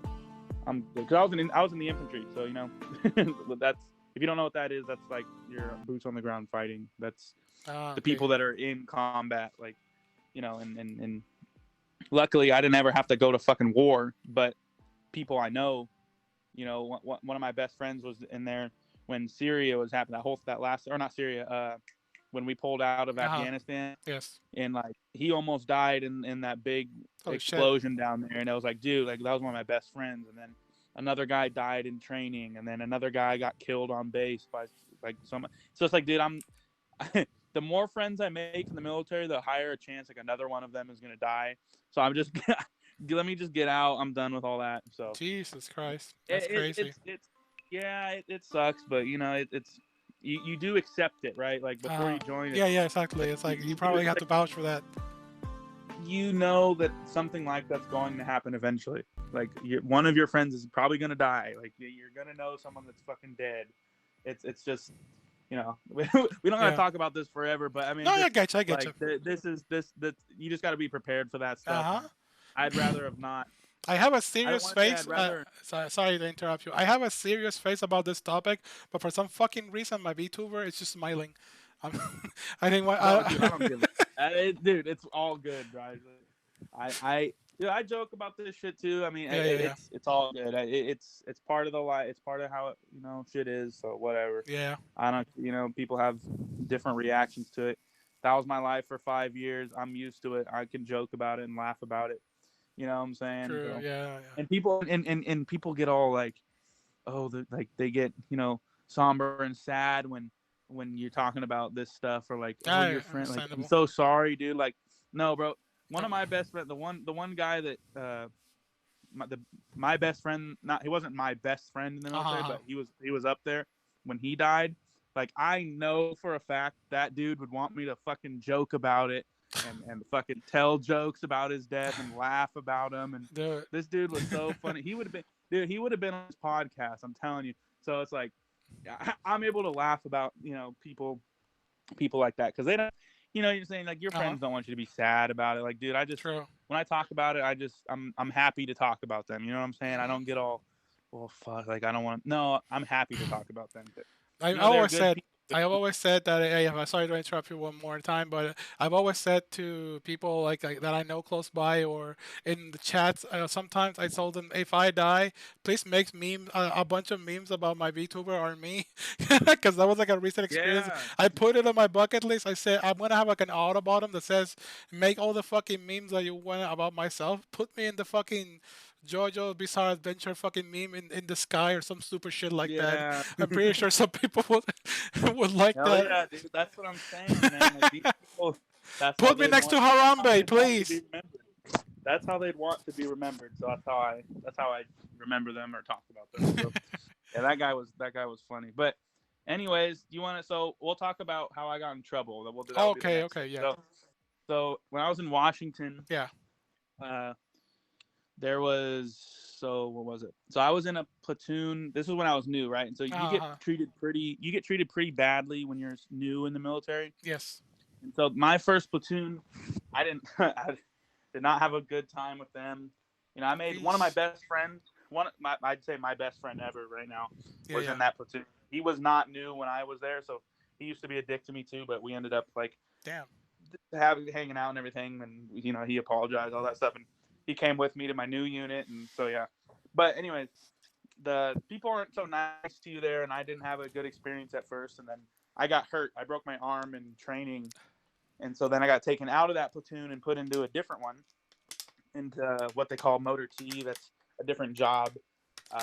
because I was in the infantry, so that's, if you don't know what that is, that's like your boots on the ground fighting. That's the okay. people that are in combat, like, and luckily I didn't ever have to go to fucking war, but people I know, one of my best friends was in there when Syria was happening. That last, or not Syria, when we pulled out of Uh huh. Afghanistan, Yes. and like he almost died in that big Holy shit. explosion down there, and I was like, dude, like that was one of my best friends. And then another guy died in training, and then another guy got killed on base by like some. So it's like, dude, I'm the more friends I make in the military, the higher a chance like another one of them is gonna die. So I'm just let me just get out. I'm done with all that. So Jesus Christ. That's it, crazy. it's yeah, it sucks, but it's you do accept it, right? Like before Uh, you join it, yeah, yeah, exactly. like It's like you you probably it's have to like vouch for that. you know that something like that's going to happen eventually. Like one of your friends is probably gonna die. Like you're gonna know someone that's fucking dead. It's just we don't gotta Yeah. talk about this forever, but I mean, No, I just get you. I get like you. this is this that you just got to be prepared for that Uh stuff. huh. And I'd rather have not. I have a I don't serious want to say face. I'd rather. Sorry to interrupt you. I have a serious face about this topic, but for some fucking reason, my VTuber is just smiling. I'm, I think what No, dude, I don't give dude, it's all good, right? I joke about this shit too. I mean, yeah, yeah, yeah, it's all good. It's part of the life. It's part of how it, shit is. So whatever. yeah. I don't. People have different reactions to it. That was my life for 5 years. I'm used to it. I can joke about it and laugh about it. You know what I'm saying? True. So, Yeah, yeah. and people get all like, oh, like they get somber and sad when you're talking about this stuff, or like, oh, Ah, your friend, like, I'm understandable. so sorry, dude. Like, no, bro. One No. of my best friends, the one guy that my best friend, not he wasn't my best friend in the military, Uh-huh. but he was up there when he died. Like, I know for a fact that dude would want me to fucking joke about it, and fucking tell jokes about his death and laugh about him. And Dude. this dude was so funny. He would have been, dude. He would have been on his podcast. I'm telling you. So it's like, I'm able to laugh about people like that, because they don't, you're saying like your Uh-huh. friends don't want you to be sad about it. Like, dude, True. when I talk about it, I'm happy to talk about them. You know what I'm saying? I Hmm. don't get all, well, fuck, like, I don't want to. No, I'm happy to talk about them. I They're always good said, people. I have always said that. Hey, I'm sorry to interrupt you one more time, but I've always said to people like that I know close by or in the chats. Sometimes I told them, if I die, please make memes, a bunch of memes about my VTuber or me, because that was like a recent experience. Yeah, I put it on my bucket list. I said I'm gonna have like an auto bottom that says, make all the fucking memes that you want about myself. Put me in the fucking JoJo Bizarre Adventure fucking meme in the sky or some stupid shit like that. yeah. I'm pretty sure some people would would like Hell that. yeah, dude. That's what I'm saying, man. Like, these people, that's how Put me they'd next to want. That's how Harambe, they'd want to be please. remembered. That's how they'd want to be remembered. So that's how I remember them or talk about them. So yeah, that guy was funny. But anyways, do you want to? So we'll talk about how I got in trouble. That'll be the Okay, next okay, thing. yeah, So when I was in Washington, yeah. uh, there was, so what was it? So I was in a platoon. This was when I was new, right? And so Uh-huh. you get treated pretty badly when you're new in the military. Yes. And so my first platoon, I didn't I did not have a good time with them. I made one of my Eesh. best friends, I'd say my best friend ever right now, Yeah, was yeah. in that platoon. He was not new when I was there, so he used to be a dick to me too, but we ended up like Damn. hanging out and everything, and he apologized, all that stuff, and he came with me to my new unit, and so yeah. But anyways, the people aren't so nice to you there, and I didn't have a good experience at first, and then I got hurt. I broke my arm in training, and so then I got taken out of that platoon and put into a different one, into what they call motor T. That's a different job.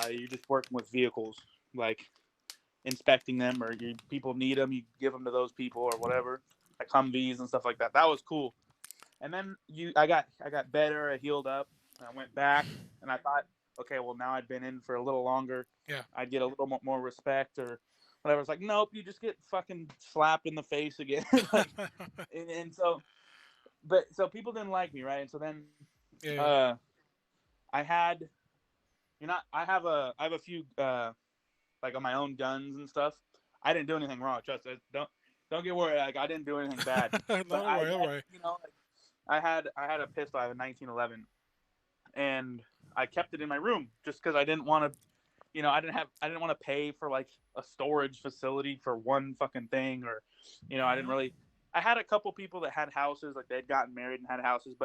You're just working with vehicles, like inspecting them, or people need them, you give them to those people or whatever, like Humvees and stuff like that. That was cool. And then I got better. I healed up. And I went back, and I thought, okay, well, now I'd been in for a little longer, Yeah. I'd get a little more respect or whatever. It's like, nope, you just get fucking slapped in the face again. Like, and so, but so people didn't like me, right? And so then, Yeah, yeah. uh, I had, I have a few, like, on my own guns and stuff. I didn't do anything wrong. Trust me. Don't get worried. Like, I didn't do anything bad. No, But don't worry, don't worry. like, I had a pistol. I had a 1911, and I kept it in my room just because I didn't want to. I didn't want to pay for like a storage facility for one fucking thing, or, I didn't Hmm. really. I had a couple people that had houses, like they'd gotten married and had houses,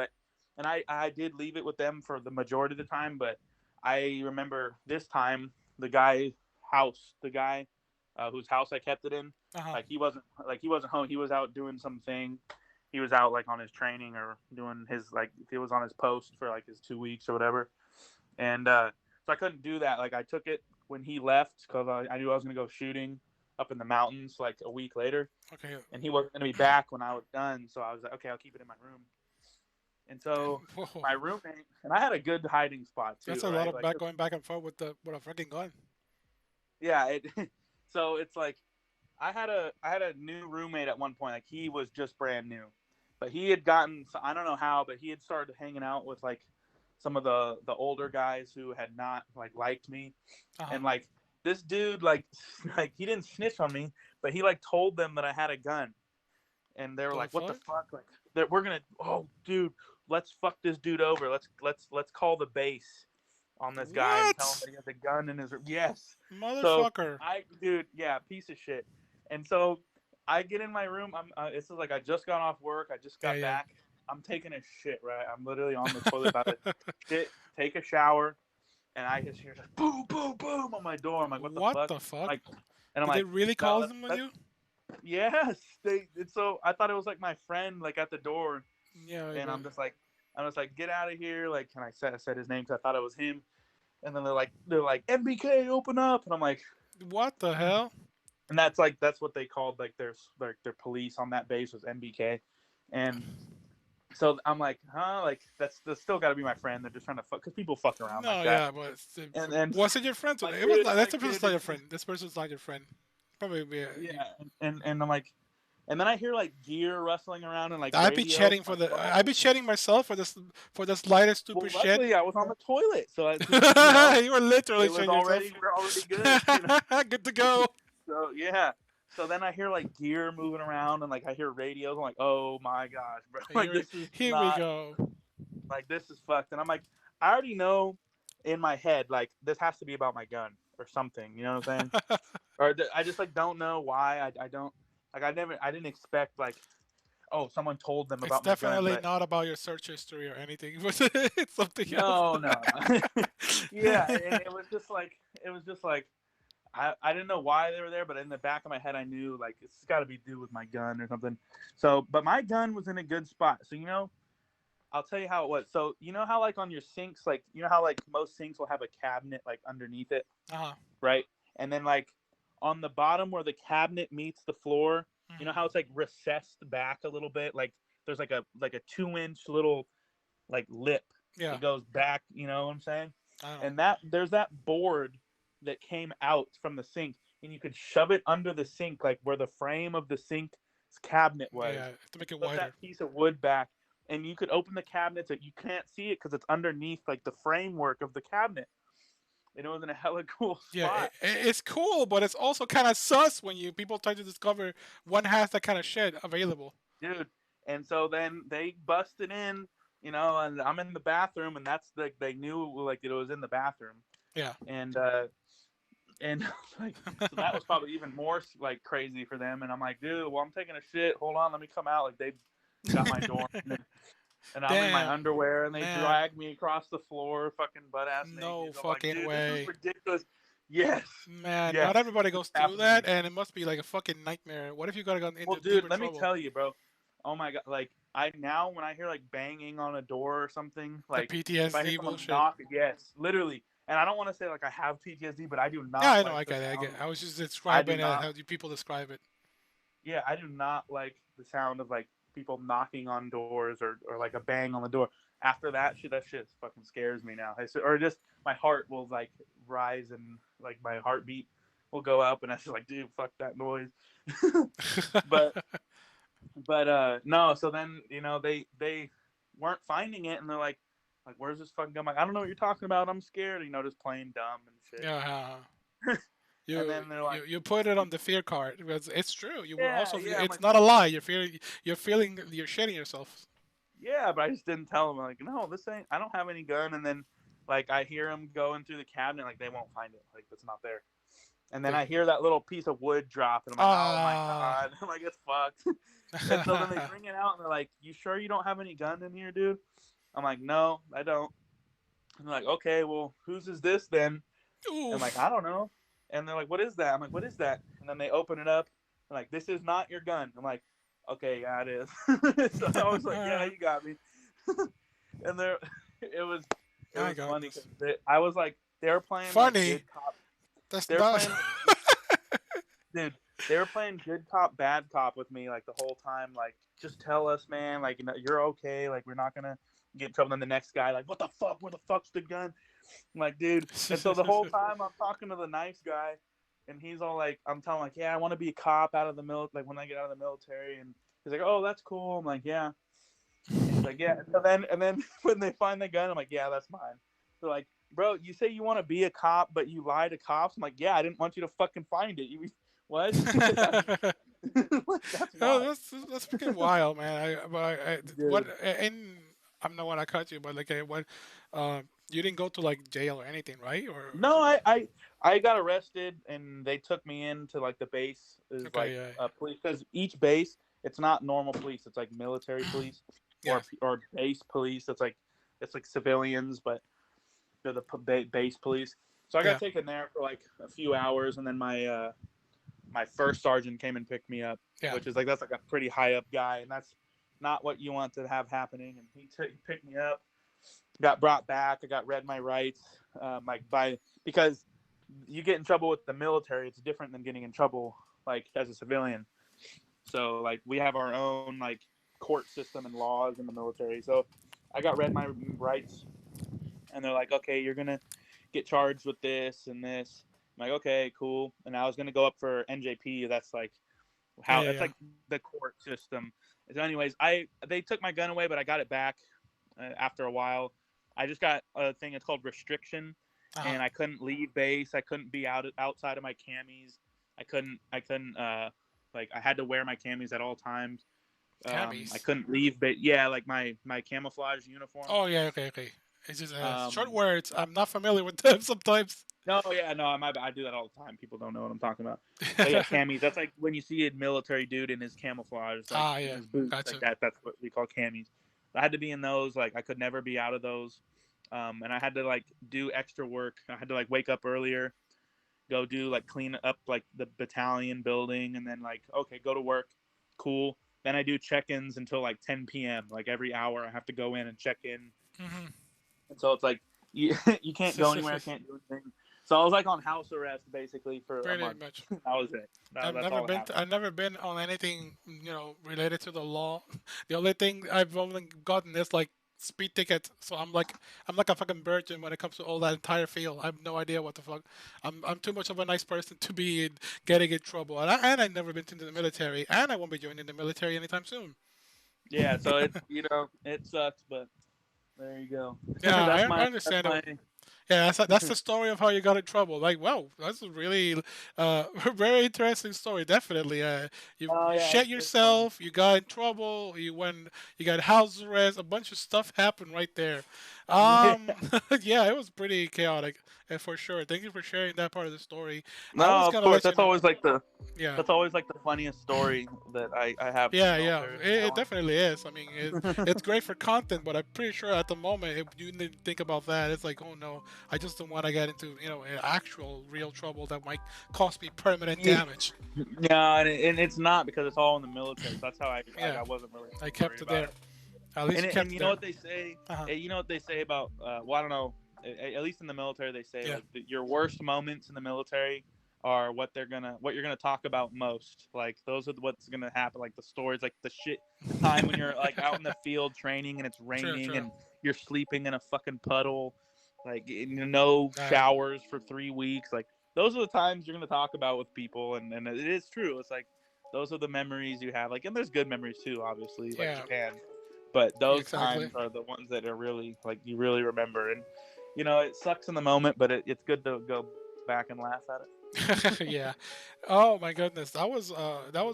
and I did leave it with them for the majority of the time. But I remember this time, the guy whose house I kept it in, Uh-huh. like he wasn't home. He was out doing something. He was out like on his training, or doing his, like, he was on his post for like his 2 weeks or whatever. And so I couldn't do that. Like, I took it when he left, because I knew I was gonna go shooting up in the mountains like a week later, Okay. and he wasn't gonna be back when I was done. So I was like, okay, I'll keep it in my room. And so Whoa. my roommate, and I had a good hiding spot That's too, a lot right? of Like, going back and forth with a freaking gun. yeah, so it's like, I had a new roommate at one point. Like, he was just brand new, but he had gotten, so I don't know how, but he had started hanging out with like some of the older guys who had not like liked me, Uh-huh. and like this dude, like like, he didn't snitch on me, but he like told them that I had a gun, and they were The like, "What the fuck? fuck?" Like, that we're gonna, oh, dude, let's fuck this dude over. Let's call the base on this guy and tell him What? that he has a gun in his room. Yes. So Motherfucker. dude, yeah, piece of shit. And so I get in my room. This is like I just got off work. I just Yeah, got yeah. back. I'm taking a shit. Right. I'm literally on the toilet about to shit, take a shower, and I just hear just boom, boom, boom on my door. I'm like, what the What fuck? the fuck? Like, and I'm Did they like, really no, call them on that's you? yes. They. It's so I thought it was like my friend like at the door, Yeah, and but I'm just like, get out of here. Like, can I said his name because I thought it was him. And then they're like MBK, open up, and I'm like, what the hell? and that's what they called like their police on that base was MBK, and so I'm like, huh, like that's still got to be my friend. They're just trying to fuck because people fuck around like No, that, yeah, but and then was it your friend like, today? It was dude, not. I'm That's like, a person's dude, not this your is friend. This person's not your friend. Probably be. yeah, and I'm like, and then I hear like gear rustling around and like I'd be radio. chatting I'm for like, the. I'd oh, be chatting myself for this lighter well, stupid shit. luckily I was on the toilet, so I just you know You were literally it was chatting yourself. already we're already good. Good to go. So yeah. So then I hear like gear moving around and like I hear radios. I'm like, oh my gosh, bro! Like Here, this is here we not go. like this is fucked. And I'm like, I already know in my head like this has to be about my gun or something. You know what I'm saying? Or I just like don't know why. I don't like I didn't expect like oh someone told them It's about my gun, definitely but not about your search history or anything, but it's something else. no. Yeah, and it was just like I didn't know why they were there, but in the back of my head, I knew like it's got to be due with my gun or something. So, but my gun was in a good spot. So I'll tell you how it was. So you know how like on your sinks, like you know how like most sinks will have a cabinet like underneath it, Uh-huh. right? And then like on the bottom where the cabinet meets the floor, you know how Hmm. it's like recessed back a little bit, like there's like a 2 inch little like lip Yeah, that goes back. You know what I'm saying? I don't know. And that there's that board that came out from the sink, and you could shove it under the sink, like where the frame of the sink's cabinet Yeah, yeah, was. to make it Flip wider. that piece of wood back, and you could open the cabinet so you can't see it because it's underneath like the framework of the cabinet. And it was in a hella cool Yeah, spot, it's cool, but it's also kind of sus when you people try to discover one has that kind of shit available. dude. And so then they busted in, and I'm in the bathroom, and that's like they knew like it was in the bathroom, Yeah. and and like so that was probably even more like crazy for them. And I'm like, dude, well I'm taking a shit. Hold on, let me come out. Like they got my door, and I'm in my Damn, underwear, and they man, drag me across the floor, fucking butt ass naked. no I'm like, fucking dude, this is way. ridiculous. Yes, Man, yes, not everybody this goes through happened to me. that, and it must be like a fucking nightmare. What if you gotta go Well, into dude, deeper let me trouble? tell you, bro. Oh my god, like I now when I hear like banging on a door or something, The like if I hear PTSD someone bullshit. knock, yes, literally. And I don't want to say like I have PTSD, but I do Yeah, not I know, like I the get it, I get sound. it. I was just I do describing it, not. how do people describe it. Yeah, I do not like the sound of like people knocking on doors or like a bang on the door. After that shit fucking scares me now. Or just my heart will like rise and like my heartbeat will go up, and I just like, dude, fuck that noise. but no. So then they weren't finding it, and they're like where's this fucking gun? I'm like, I don't know what you're talking about. I'm scared. Just playing dumb and shit. Yeah, And you then they're like, you put it on the fear card because it's true. You were yeah, also yeah. I'm it's like, not a lie. You're feeling you're shitting yourself. yeah, but I just didn't tell them. I'm like, no, this ain't. I don't have any gun. And then, like, I hear them going through the cabinet. Like, they won't find it. Like, it's not there. And then They, I hear that little piece of wood drop, and I'm like, oh my ah. god. I'm like, it's fucked. And so then they bring it out, and they're like, you sure you don't have any gun in here, dude? I'm like, no, I don't. And they're like, okay, well, whose is this then? And I'm like, Oof. I don't know. And they're like, what is that? I'm like, what is that? And then they open it up. And like, this is not your gun. I'm like, okay, yeah, it is. So I was like, yeah, you got me. And there, it was, it I was got funny this. because I was like, they were playing like Funny. good cop. That's They were not. playing like, dude, they were playing good cop, bad cop with me like the whole time. Like, just tell us, man. Like, you're okay. Like, we're not gonna get in trouble. Then the next guy, like, what the fuck? Where the fuck's the gun? I'm like, dude. And so the whole time I'm talking to the nice guy, and he's all like, I'm telling him, like, yeah, I want to be a cop out of the like when I get out of the military. And he's like, oh, that's cool. I'm like, yeah. And he's like, yeah. And then when they find the gun, I'm like, yeah, that's mine. They're like, bro, you say you want to be a cop, but you lie to cops. I'm like, yeah, I didn't want you to fucking find it. You what? That's Oh, why, that's freaking wild, man. What dude. and I'm not want to cut you, but like what, you didn't go to like jail or anything, right? Or No, I I got arrested and they took me into like the base is Okay, like yeah, police because each base it's not normal police, it's like military police yes, or base police. It's like civilians, but they're the base police. So I got yeah, taken there for like a few hours, and then my first sergeant came and picked me up, yeah, which is like that's like a pretty high up guy, and that's not what you want to have happening. And he picked me up, got brought back. I got read my rights, like by because you get in trouble with the military, it's different than getting in trouble like as a civilian. So like we have our own like court system and laws in the military. So I got read my rights, and they're like, okay, you're gonna get charged with this and this. I'm like, okay, cool. And I was gonna go up for NJP. That's like yeah, how yeah, that's yeah. like the court system. So, anyways, I they took my gun away, but I got it back after a while. I just got a thing. It's called restriction, Uh-huh. and I couldn't leave base. I couldn't be outside of my camis. I couldn't like I had to wear my camis at all times. I Camis. couldn't leave, but yeah, like my camouflage uniform. Oh yeah, okay, okay. It's just short Um, words. I'm not familiar with them sometimes. no, yeah, no, I do that all the time. People don't know what I'm talking about. But yeah, camis. That's like when you see a military dude in his camouflage, like Ah, in yeah, his boots, like gotcha. that. That's what we call camis. I had to be in those. Like I could never be out of those. And I had to like do extra work. I had to like wake up earlier, go do like clean up like the battalion building, and then like okay, go to work. Cool. Then I do check-ins until like 10 p.m. Like every hour, I have to go in and check in. Hmm. And so it's like you you can't go anywhere, can't do anything. So I was like on house arrest basically for a Pretty month. much. That was it. That's all that happened. I've never been on anything, related to the law. The only thing I've only gotten is like speed tickets. So I'm like a fucking virgin when it comes to all that entire field. I have no idea what the fuck. I'm too much of a nice person to be getting in trouble. And I've never been into the military, and I won't be joining the military anytime soon. Yeah, so it's it sucks, but there you go. Yeah, I that's understand. my Yeah, that's the story of how you got in trouble. Like, wow, that's a really very interesting story. Definitely. oh You yeah, shit it's funny. yourself. You got in trouble. You got house arrest. A bunch of stuff happened right there. Yeah. Um, yeah, it was pretty chaotic, for sure. Thank you for sharing that part of the story. I was No, of gonna course. let you know. Yeah. That's always like the funniest story that I have from the Yeah, yeah, military. it definitely is. I mean, it's great for content, but I'm pretty sure at the moment, if you didn't think about that, it's like, oh no, I just don't want to get into, actual real trouble that might cost me permanent Yeah, damage. no, and it's not because it's all in the military. So that's how Yeah, I wasn't really I worried kept it about there. it. At least you And kept it you know there. what they say? Uh-huh. You know what they say about well, I don't know. At least in the military, they say Yeah. like your worst moments in the military are what you're gonna talk about most. Like those are what's gonna happen. Like the stories, like the shit, the time when you're like out in the field training and it's True, raining true. and you're sleeping in a fucking puddle, like no Uh, showers for 3 weeks. Like those are the times you're gonna talk about with people, and it is true. It's like those are the memories you have. Like, and there's good memories too, obviously, like yeah, Japan. But those exactly. times are the ones that are really like you really remember. And it sucks in the moment, but it's good to go back and laugh at it. Yeah. Oh my goodness, that was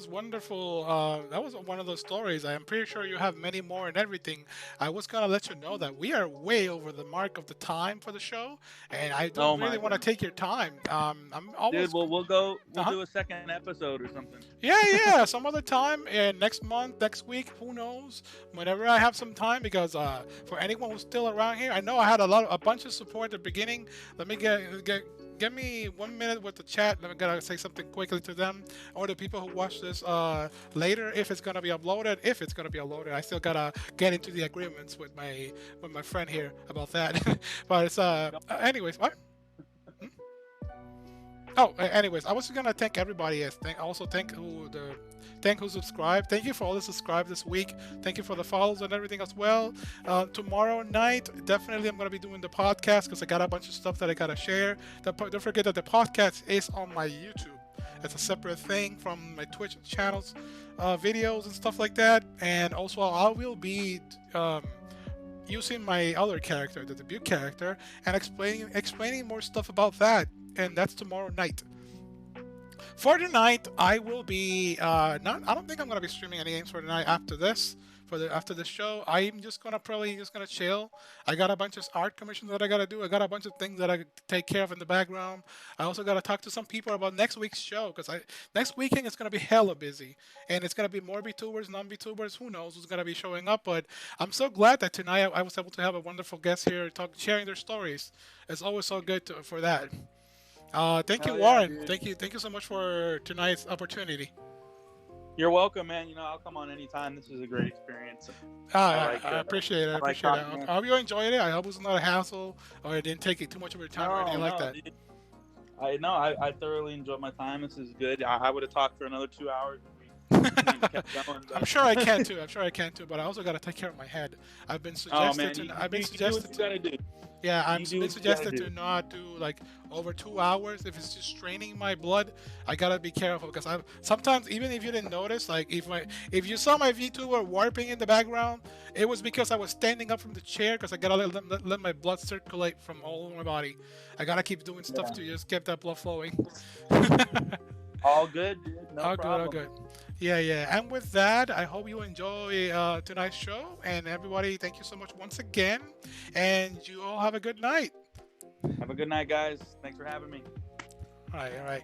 wonderful. That was one of those stories. I am pretty sure you have many more and everything. I was gonna let you know that we are way over the mark of the time for the show, and I don't Oh really my want to goodness, take your time. I'm dude. almost. Well, we'll Uh-huh. do a second episode or something. Yeah, yeah. Some other time, next month, next week, who knows? Whenever I have some time, because for anyone who's still around here, I know I had a bunch of support at the beginning. Let me give me 1 minute with the chat. Let me gotta say something quickly to them or the people who watch this later. If it's gonna be uploaded, I still gotta get into the agreements with my friend here about that. But it's anyways, what? Oh, anyways, I was gonna thank everybody. Yes, thank who subscribed. Thank you for all the subscribe this week. Thank you for the follows and everything as well. Tomorrow night, definitely I'm gonna be doing the podcast because I got a bunch of stuff that I gotta share. Don't forget that the podcast is on my YouTube. It's a separate thing from my Twitch channels, videos and stuff like that. And also, I will be using my other character, the debut character, and explaining more stuff about that. And that's tomorrow night. For tonight, I will be not. I don't think I'm gonna be streaming any games for tonight after this. for the after the show. I'm just gonna probably just gonna chill. I got a bunch of art commissions that I gotta do. I got a bunch of things that I take care of in the background. I also gotta talk to some people about next week's show because I next weekend it's gonna be hella busy, and it's gonna be more VTubers, non-VTubers. Who knows who's gonna be showing up? But I'm so glad that tonight I was able to have a wonderful guest here sharing their stories. It's always so good for that. Thank you, Hell yeah, Warren. dude. Thank you so much for tonight's opportunity. You're welcome, man. I'll come on anytime. This is a great experience. I appreciate it. I I like appreciate it. talking. I hope you enjoyed it. I hope it was not a hassle or it didn't take too much of your time or anything like No, that. dude. I thoroughly enjoyed my time. This is good. I would have talked for another 2 hours if we kept going. I'm sure I can too. I'm sure I can too. But I also got to take care of my head. I've been Oh suggested man, to. you, I've been you do what suggested. you gotta do. Yeah, I'm You do been what you gotta suggested do. to not do like over 2 hours. If it's just straining my blood, I gotta be careful because I sometimes even if you didn't notice, like if you saw my VTuber warping in the background, it was because I was standing up from the chair because I gotta let my blood circulate from all over my body. I gotta keep doing stuff Yeah. to just keep that blood flowing. All good, dude. No All problem. good, all good. Yeah, yeah. And with that, I hope you enjoy tonight's show. And everybody, thank you so much once again. And you all have a good night. Have a good night, guys. Thanks for having me. All right, all right.